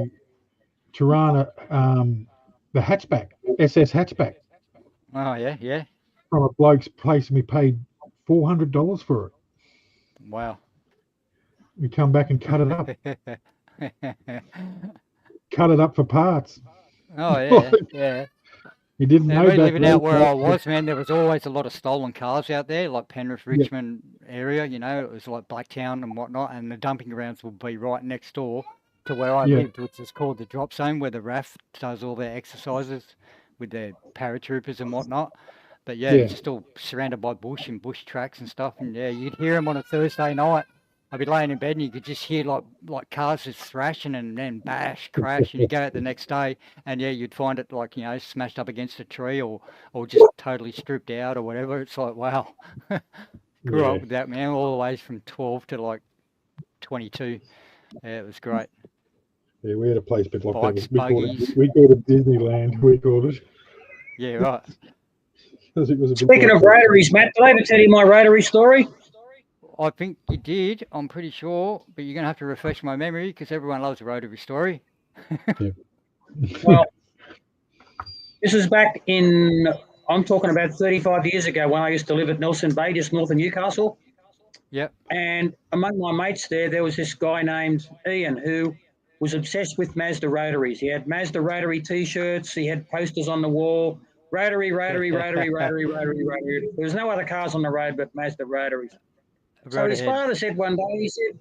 Tirana, the hatchback, SS hatchback. Oh yeah. From a bloke's place, and we paid $400 for it. Wow. We come back and cut it up. Cut it up for parts. Oh yeah. You didn't know that. Living out where I was, man, there was always a lot of stolen cars out there, like Penrith, Richmond area. It was like Blacktown and whatnot, and the dumping grounds would be right next door to where I lived, which is called the drop zone, where the RAF does all their exercises with their paratroopers and whatnot. But it's just all surrounded by bush and bush tracks and stuff. And you'd hear them on a Thursday night. I'd be laying in bed and you could just hear like cars just thrashing and then bash, crash. And you go out the next day and you'd find it like, smashed up against a tree or just totally stripped out or whatever. It's like, wow. Grew up with that, man, all the way from 12 to like 22. Yeah, it was great. Yeah, we had a place bit like Bikes, that. We called it Disneyland. We called it. Yeah, right. Speaking of rotaries, Matt, did I ever tell you my rotary story? I think you did. I'm pretty sure, but you're going to have to refresh my memory because everyone loves a rotary story. Well, this is back in, I'm talking about 35 years ago when I used to live at Nelson Bay, just north of Newcastle. Yep. And among my mates there was this guy named Ian who was obsessed with Mazda rotaries. He had Mazda rotary T-shirts. He had posters on the wall. Rotary. There was no other cars on the road but Mazda rotaries. So his father said one day, he said,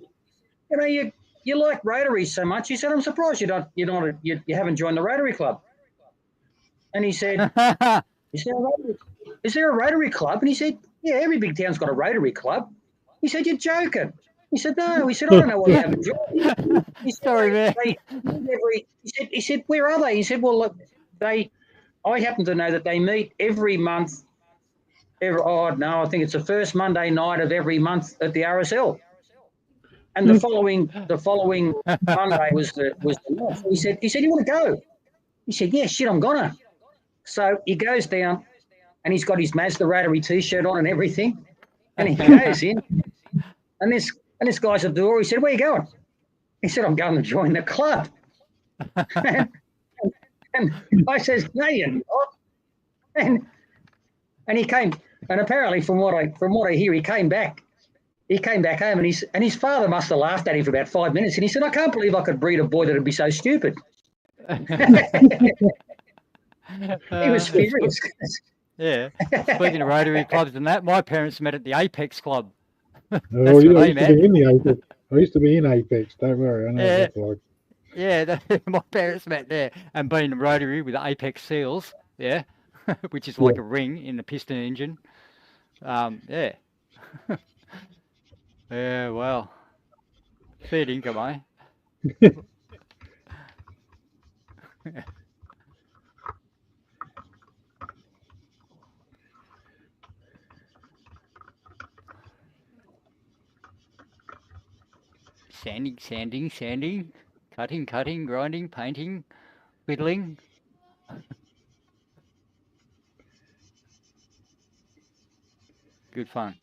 you like rotaries so much. He said, I'm surprised you haven't joined the Rotary Club. And he said, is there a Rotary Club? And he said, yeah, every big town's got a Rotary Club. He said, you're joking. He said, no. He said, I don't know what you haven't joined. He said, sorry, man. He said, where are they? He said, well, look, I happen to know that they meet every month. I think it's the first Monday night of every month at the RSL. And the following Monday was the night. So he said, you want to go? He said, yeah, shit, I'm gonna. So he goes down, and he's got his Mazda Rotary T-shirt on and everything, and he goes in, and this guy's at the door. He said, where are you going? He said, I'm going to join the club. and I says, no, you're not. And he came, and apparently from what I hear, he came back home, and his father must have laughed at him for about 5 minutes, and he said, I can't believe I could breed a boy that would be so stupid. He was furious. Yeah. Speaking of Rotary clubs and that, my parents met at the Apex Club. Oh, That's yeah, where I they used to met. be in the Apex. I used to be in Apex. Don't worry, I know what that's like. Yeah, my parents met there, and being in Rotary with the Apex Seals, yeah, which is like a ring in the piston engine. Yeah. Yeah, well, fair income, eh? Sanding, cutting, grinding, painting, whittling. Good fun.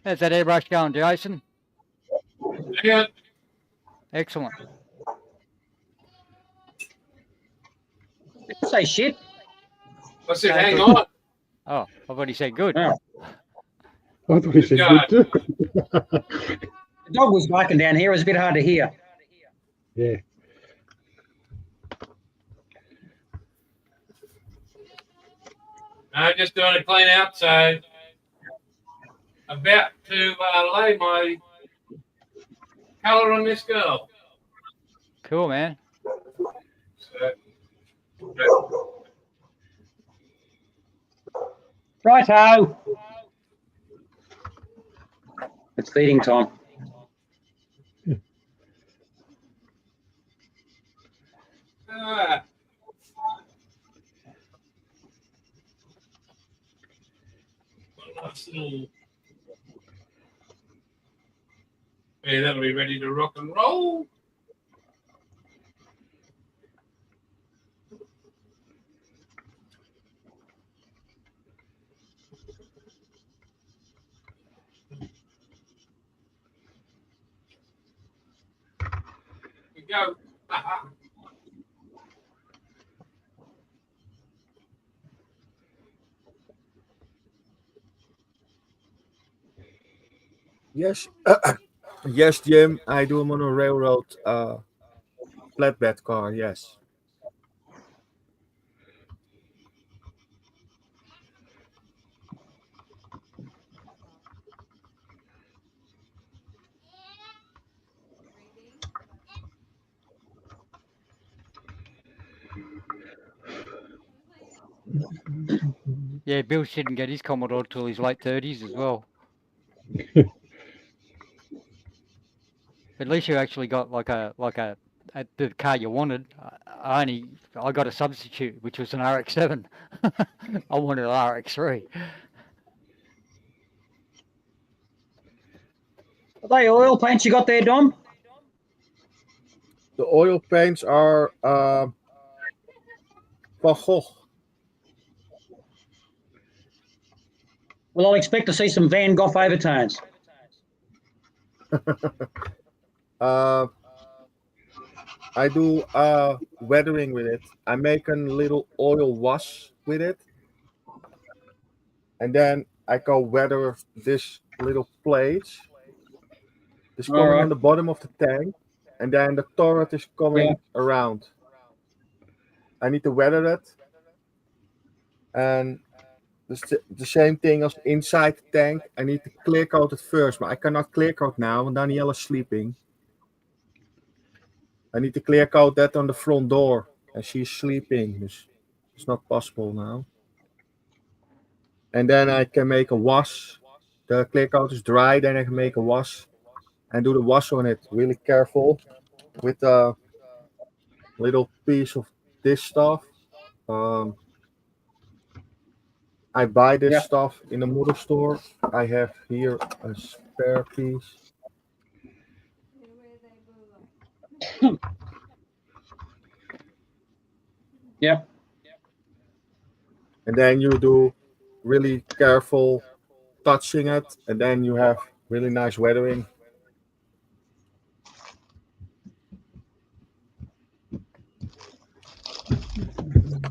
How's that airbrush going, Jason? Yeah. Excellent. Didn't say shit. I said, hang on. Oh, I've already said good. Oh. I thought he said good too. The dog was barking down here. It was a bit hard to hear. Yeah. I'm just doing a clean out, so about to lay my colour on this girl. Cool, man. Righto. It's feeding time. Yeah, that'll be ready to rock and roll. We go. Yes. Yes, Jim. I do them on a railroad flatbed car. Yes. Yeah, Bill didn't get his Commodore till his late 30s as well. At least you actually got like a the car you wanted. I got a substitute, which was an RX-7. I wanted an RX-3. Are they oil paints you got there, Dom? The oil paints are Van Gogh. Well, I'll expect to see some Van Gogh overtones. I do weathering with it. I make a little oil wash with it. And then I go weather this little place. It's coming on the bottom of the tank. And then the turret is coming around. I need to weather it. And the same thing as inside the tank. I need to clear coat it first. But I cannot clear coat now. And Danielle is sleeping. I need to clear coat that on the front door. And she's sleeping. It's not possible now. And then I can make a wash. The clear coat is dry. Then I can make a wash. And do the wash on it. Really careful. With a little piece of this stuff. I buy this Yeah. stuff in the model store. I have here a spare piece. Yeah. And then you do really careful touching it, and then you have really nice weathering.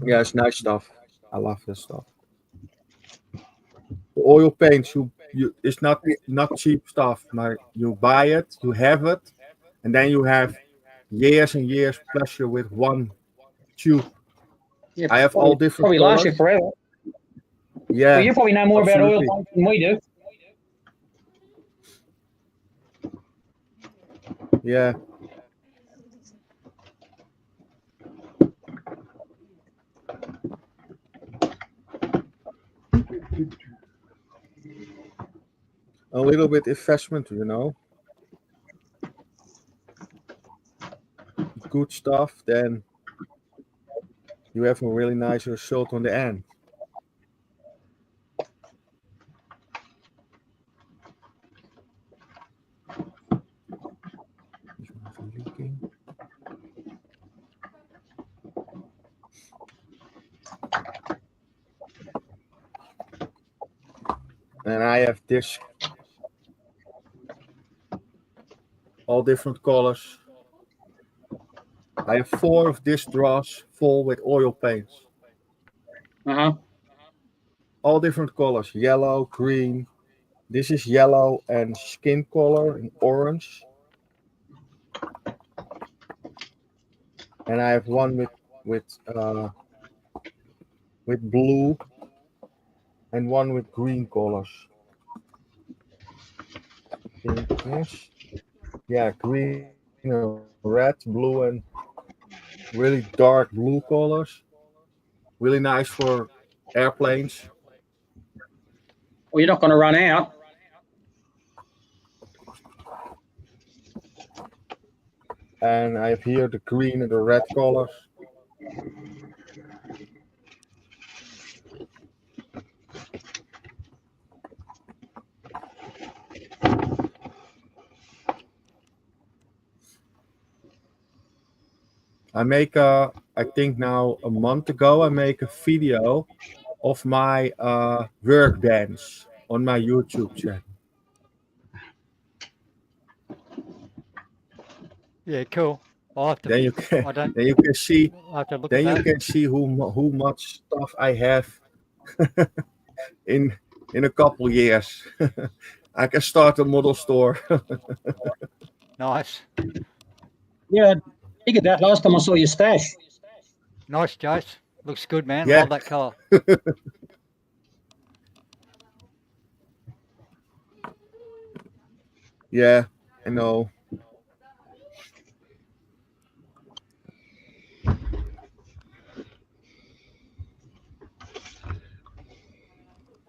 Yeah, it's nice stuff. I love this stuff. The oil paints, it's not cheap stuff. Maar you buy it, you have it, and then you have years and years pleasure with one tube. Yeah. I have all different Probably last year colors. forever. Yeah, Well, you probably know more about oil absolutely. paints than we do. Yeah. A little bit investment, good stuff, then you have a really nice result on the end. Leaking. And I have this, all different colors. I have 4 of these drawers full with oil paints. Uh-huh. All different colors, yellow, green. This is yellow and skin color and orange. And I have one with blue and one with green colors. Pinkish. Yeah, green, red, blue, and really dark blue colors. Really nice for airplanes. Well, you're not going to run out. And I have here the green and the red colors. I think now a month ago, I make a video of my work dance on my YouTube channel. Yeah, cool. I'll have to. Then you can, I don't. then you can see, I'll have to look then at you that. can see who much stuff I have in a couple years. I can start a model store. Nice. Yeah, I figured that last time I saw your stash. Nice, Jace. Looks good, man. Yeah. Love that colour. Yeah, I know.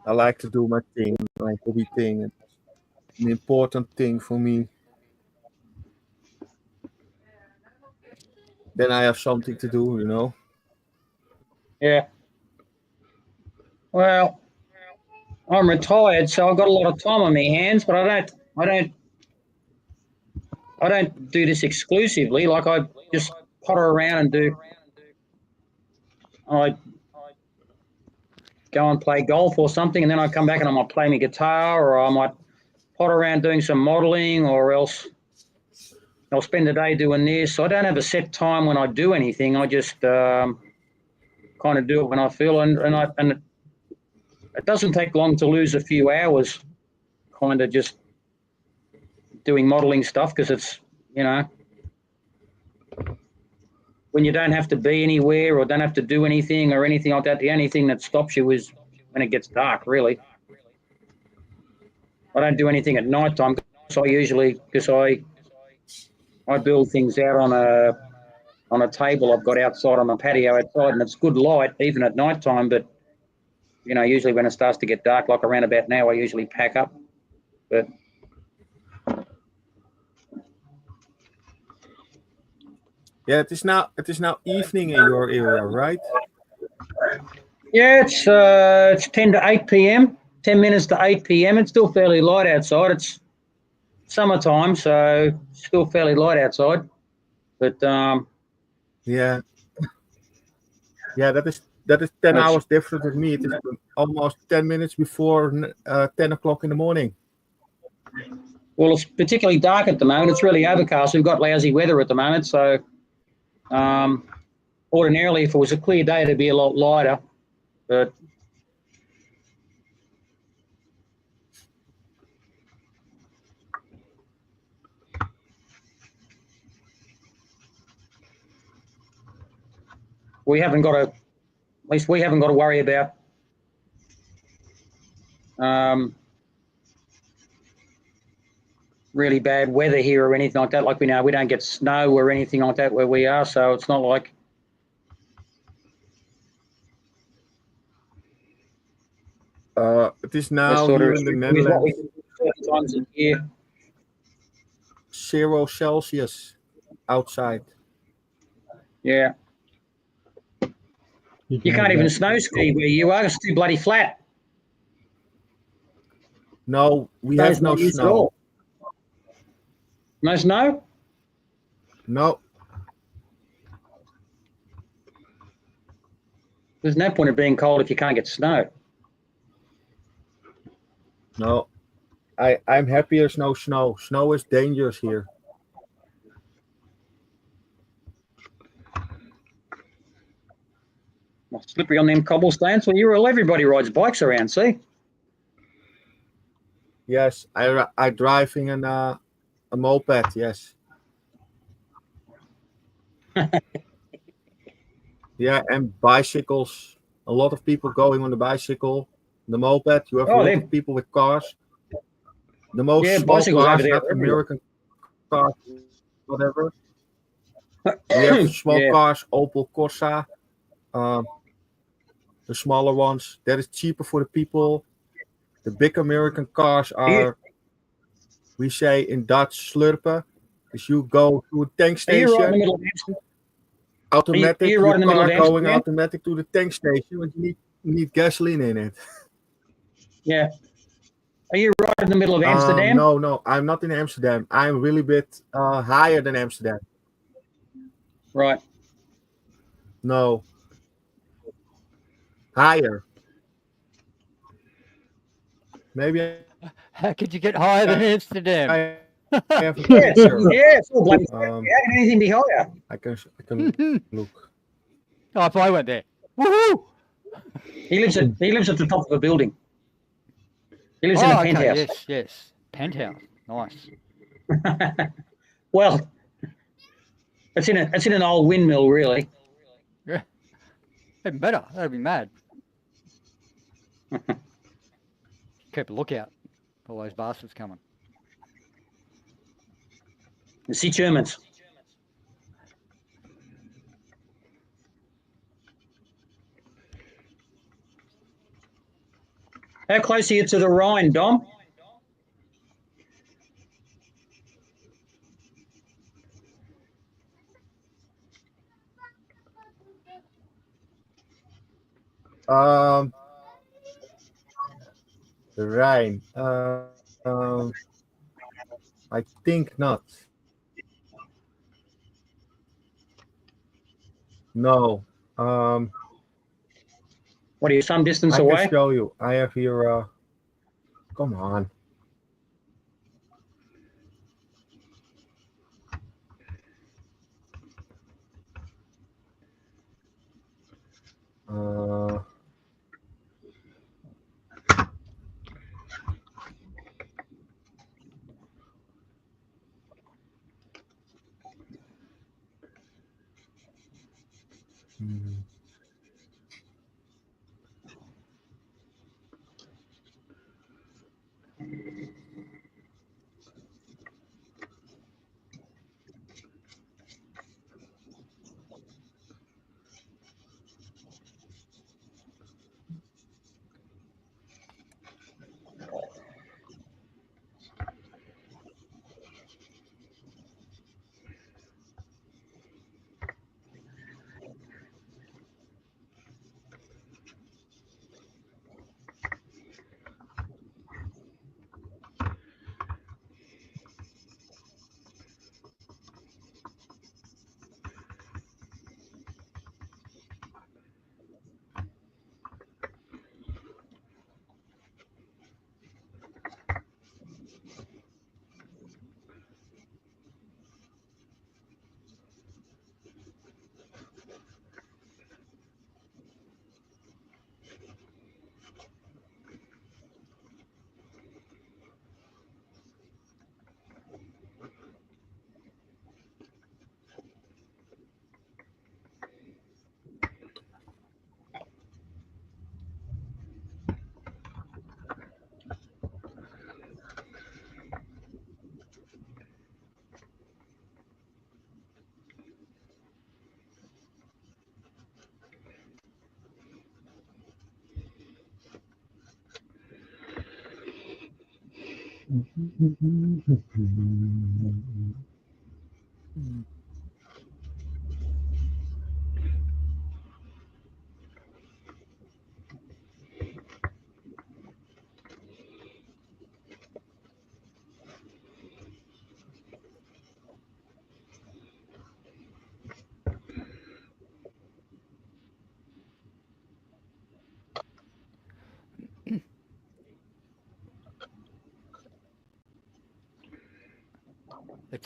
I like to do my thing, my hobby thing. It's an important thing for me. Then I have something to do. Yeah. Well, I'm retired, so I've got a lot of time on my hands, but I don't do this exclusively. Like I just potter around and I go and play golf or something, and then I come back and I might play my guitar, or I might potter around doing some modelling, or else I'll spend the day doing this. I don't have a set time when I do anything. I just kind of do it when I feel, and it doesn't take long to lose a few hours, kind of just doing modelling stuff, because it's when you don't have to be anywhere or don't have to do anything or anything like that. The only thing that stops you is when it gets dark. Really, I don't do anything at night time. So I build things out on a table I've got outside on the patio outside, and it's good light even at night time. But usually when it starts to get dark, like around about now, I usually pack up. But yeah, it is now evening in your area, right? Yeah, it's 10 to 8 p.m. 10 minutes to 8 p.m. It's still fairly light outside. It's summertime, so still fairly light outside. But Yeah, yeah, that is 10 That's- hours different with me. It is almost 10 minutes before 10 o'clock in the morning. well, it's particularly dark at the moment. It's really overcast. We've got lousy weather at the moment, so ordinarily, if it was a clear day, it'd be a lot lighter. But we haven't got at least we haven't got to worry about really bad weather here or anything like that. Like we don't get snow or anything like that where we are, so it's not like It is now sort here of in the with what we Netherlands can do certain times of year. 0 Celsius outside. Yeah, you can't even snow ski where you are. It's too bloody flat. No, we There's have no use at snow. all. No snow? No, There's no point of being cold if you can't get snow. no. I'm happy there's no snow. Snow is dangerous here. Well, slippery on them cobblestones. Well, everybody rides bikes around. See? Yes, I driving a moped. Yes. Yeah, and bicycles. A lot of people going on the bicycle, the moped. You have a lot of people with cars. The most Yeah, small bicycles over cars, there not are everywhere. American cars, whatever. We have small Yeah. cars, Opel Corsa, the smaller ones. That is cheaper for the people. The big American cars are, we say in Dutch, slurpen. Because you go to a tank Are you right in the station, middle of Amsterdam? automatic, Are you your right in the middle car of going Amsterdam? automatic to the tank station, and you need gasoline in it. Yeah. Are you right in the middle of Amsterdam? No, I'm not in Amsterdam. I'm really bit higher than Amsterdam. Right. No, higher. Maybe How could you get higher than Amsterdam? I have a Yeah, picture. it's all bloody. How can anything be higher? I can look. Oh, if I went there. Woohoo! He lives at the top of a building. He lives in a penthouse. Yes. Penthouse. Nice. Well, it's in an old windmill, really. Yeah. Even better. That'd be mad. Keep a lookout. All those bastards coming. The sea Germans. How close are you to the Rhine, Dom? The Rhine. I think not. No. What are you, some distance I away? can show you. I have here. Come on.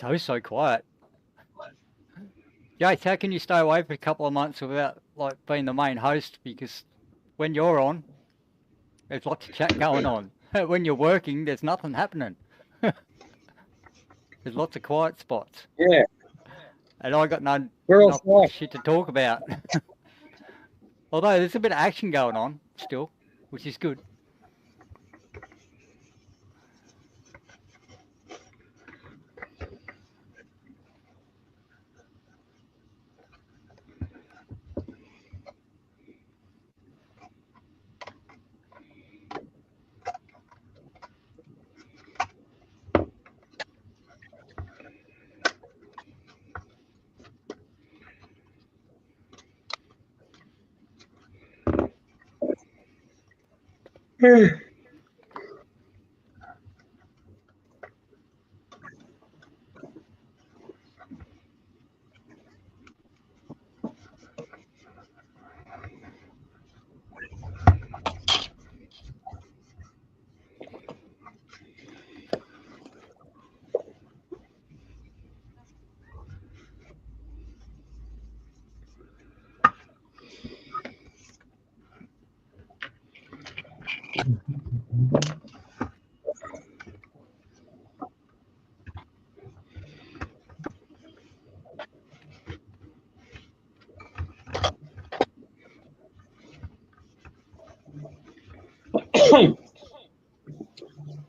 It's so quiet. Yates, how can you stay away for a couple of months without like being the main host? Because when you're on, there's lots of chat going on. When you're working, there's nothing happening. There's lots of quiet spots. Yeah. And I got no shit to talk about. Although there's a bit of action going on still, which is good.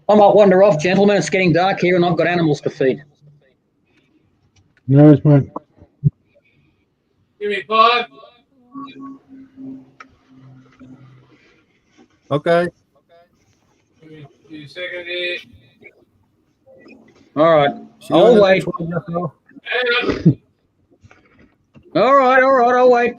I might wander off, gentlemen. It's getting dark here and I've got animals to feed. No worries, mate. Give me 5. Okay. Give me 2 seconds here. All right. See you in I'll the wait. next one, Jeffro. Hang on. All right. I'll wait.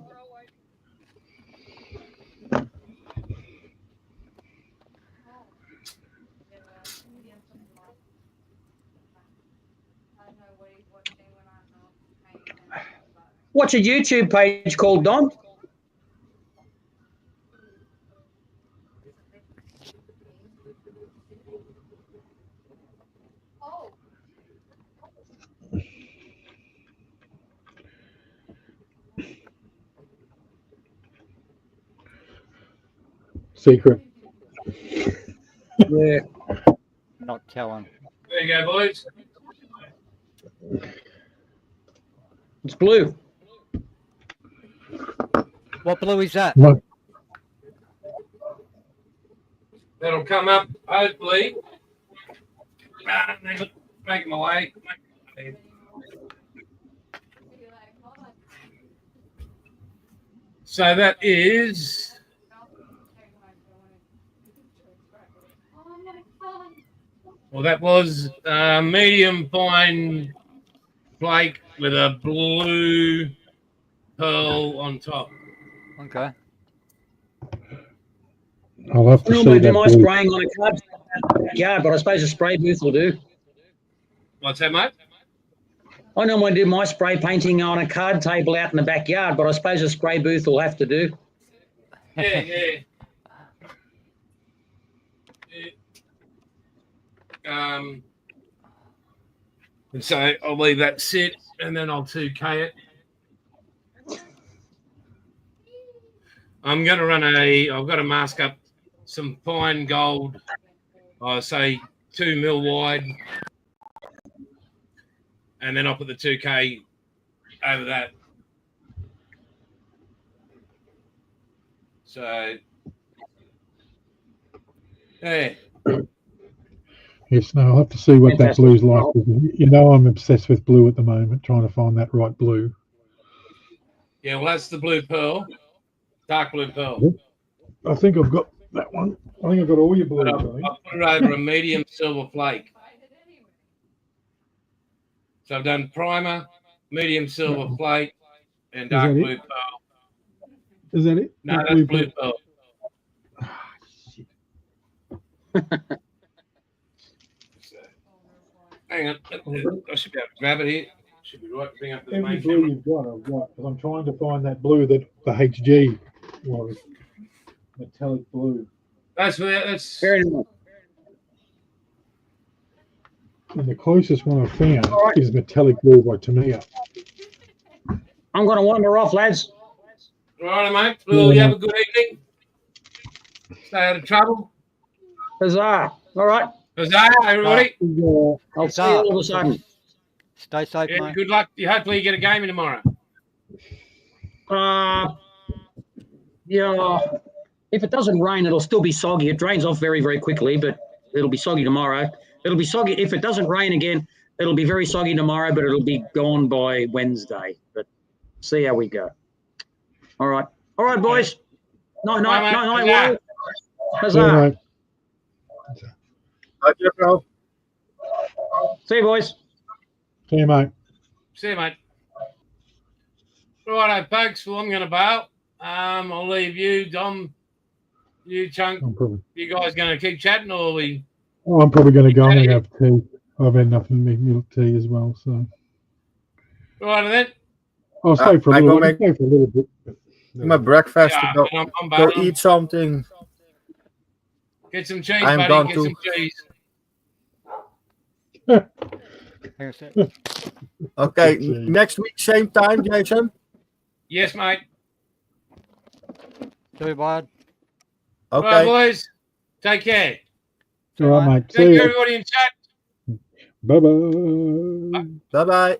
What's your YouTube page called, Don? Secret. Yeah. Not telling. There you go, boys. It's blue. What blue is that? What? That'll come up, hopefully. Make my way. So that is... Well, that was medium fine flake with a blue pearl on top. Okay. I'll have to I see normally do that my blue. spraying on a card backyard, but I suppose a spray booth will do. What's that, mate? I normally do my spray painting on a card table out in the backyard, but I suppose a spray booth will have to do. Yeah. And so I'll leave that sit and then I'll 2K it. I'm going to run I've got to mask up some fine gold, say 2 mil wide. And then I'll put the 2K over that. So, yeah. Yes, no, I'll have to see what that Fantastic. blue's like. You know, I'm obsessed with blue at the moment, trying to find that right blue. Yeah, well, that's the blue pearl, dark blue pearl. I think I've got That one. I think I've got all your But blues. I I think. put it over a medium silver flake. So I've done primer, medium silver flake, and dark blue pearl. Is that it? No, that's blue pearl. Hang on, I should be able to grab it here. Should be right. Bring up the Every main blue camera. you've got, I've got. Because I'm trying to find that blue that the HG was. Metallic blue. That's Very nice. And the closest one I've found is metallic blue by Tamiya. I'm going to wander off, lads. right, mate. Well, you have a good evening. Stay out of trouble. Huzzah. All right. Huzzah, everybody. I'll see you all of a sudden. Stay safe, Yeah, mate. good luck. Hopefully you get a game in tomorrow. Yeah. If it doesn't rain, it'll still be soggy. It drains off very, very quickly, but it'll be soggy tomorrow. It'll be soggy. If it doesn't rain again, it'll be very soggy tomorrow, but it'll be gone by Wednesday. But see how we go. All right. All right, boys. Night, Will. Huzzah. Bye, Jeffro. See you, boys. See you, mate. See you, mate. Righto, folks. Well, I'm going to bail. I'll leave you, Dom, you, Chunk. You guys going to keep chatting, or are we? Oh, I'm probably going to go. I'm going to have tea. I've had enough of milk tea as well. So. Right then. I'll stay for a little bit. My breakfast Yeah, to go I'm eat something. Get some cheese, I'm buddy. gone Get too. some cheese. Okay, next week, same time, Jason? Yes, mate. See you, bud. Okay. Right, boys. Take care. All right, mate. Thank See you, you. everybody in chat. Bye-bye. Bye-bye.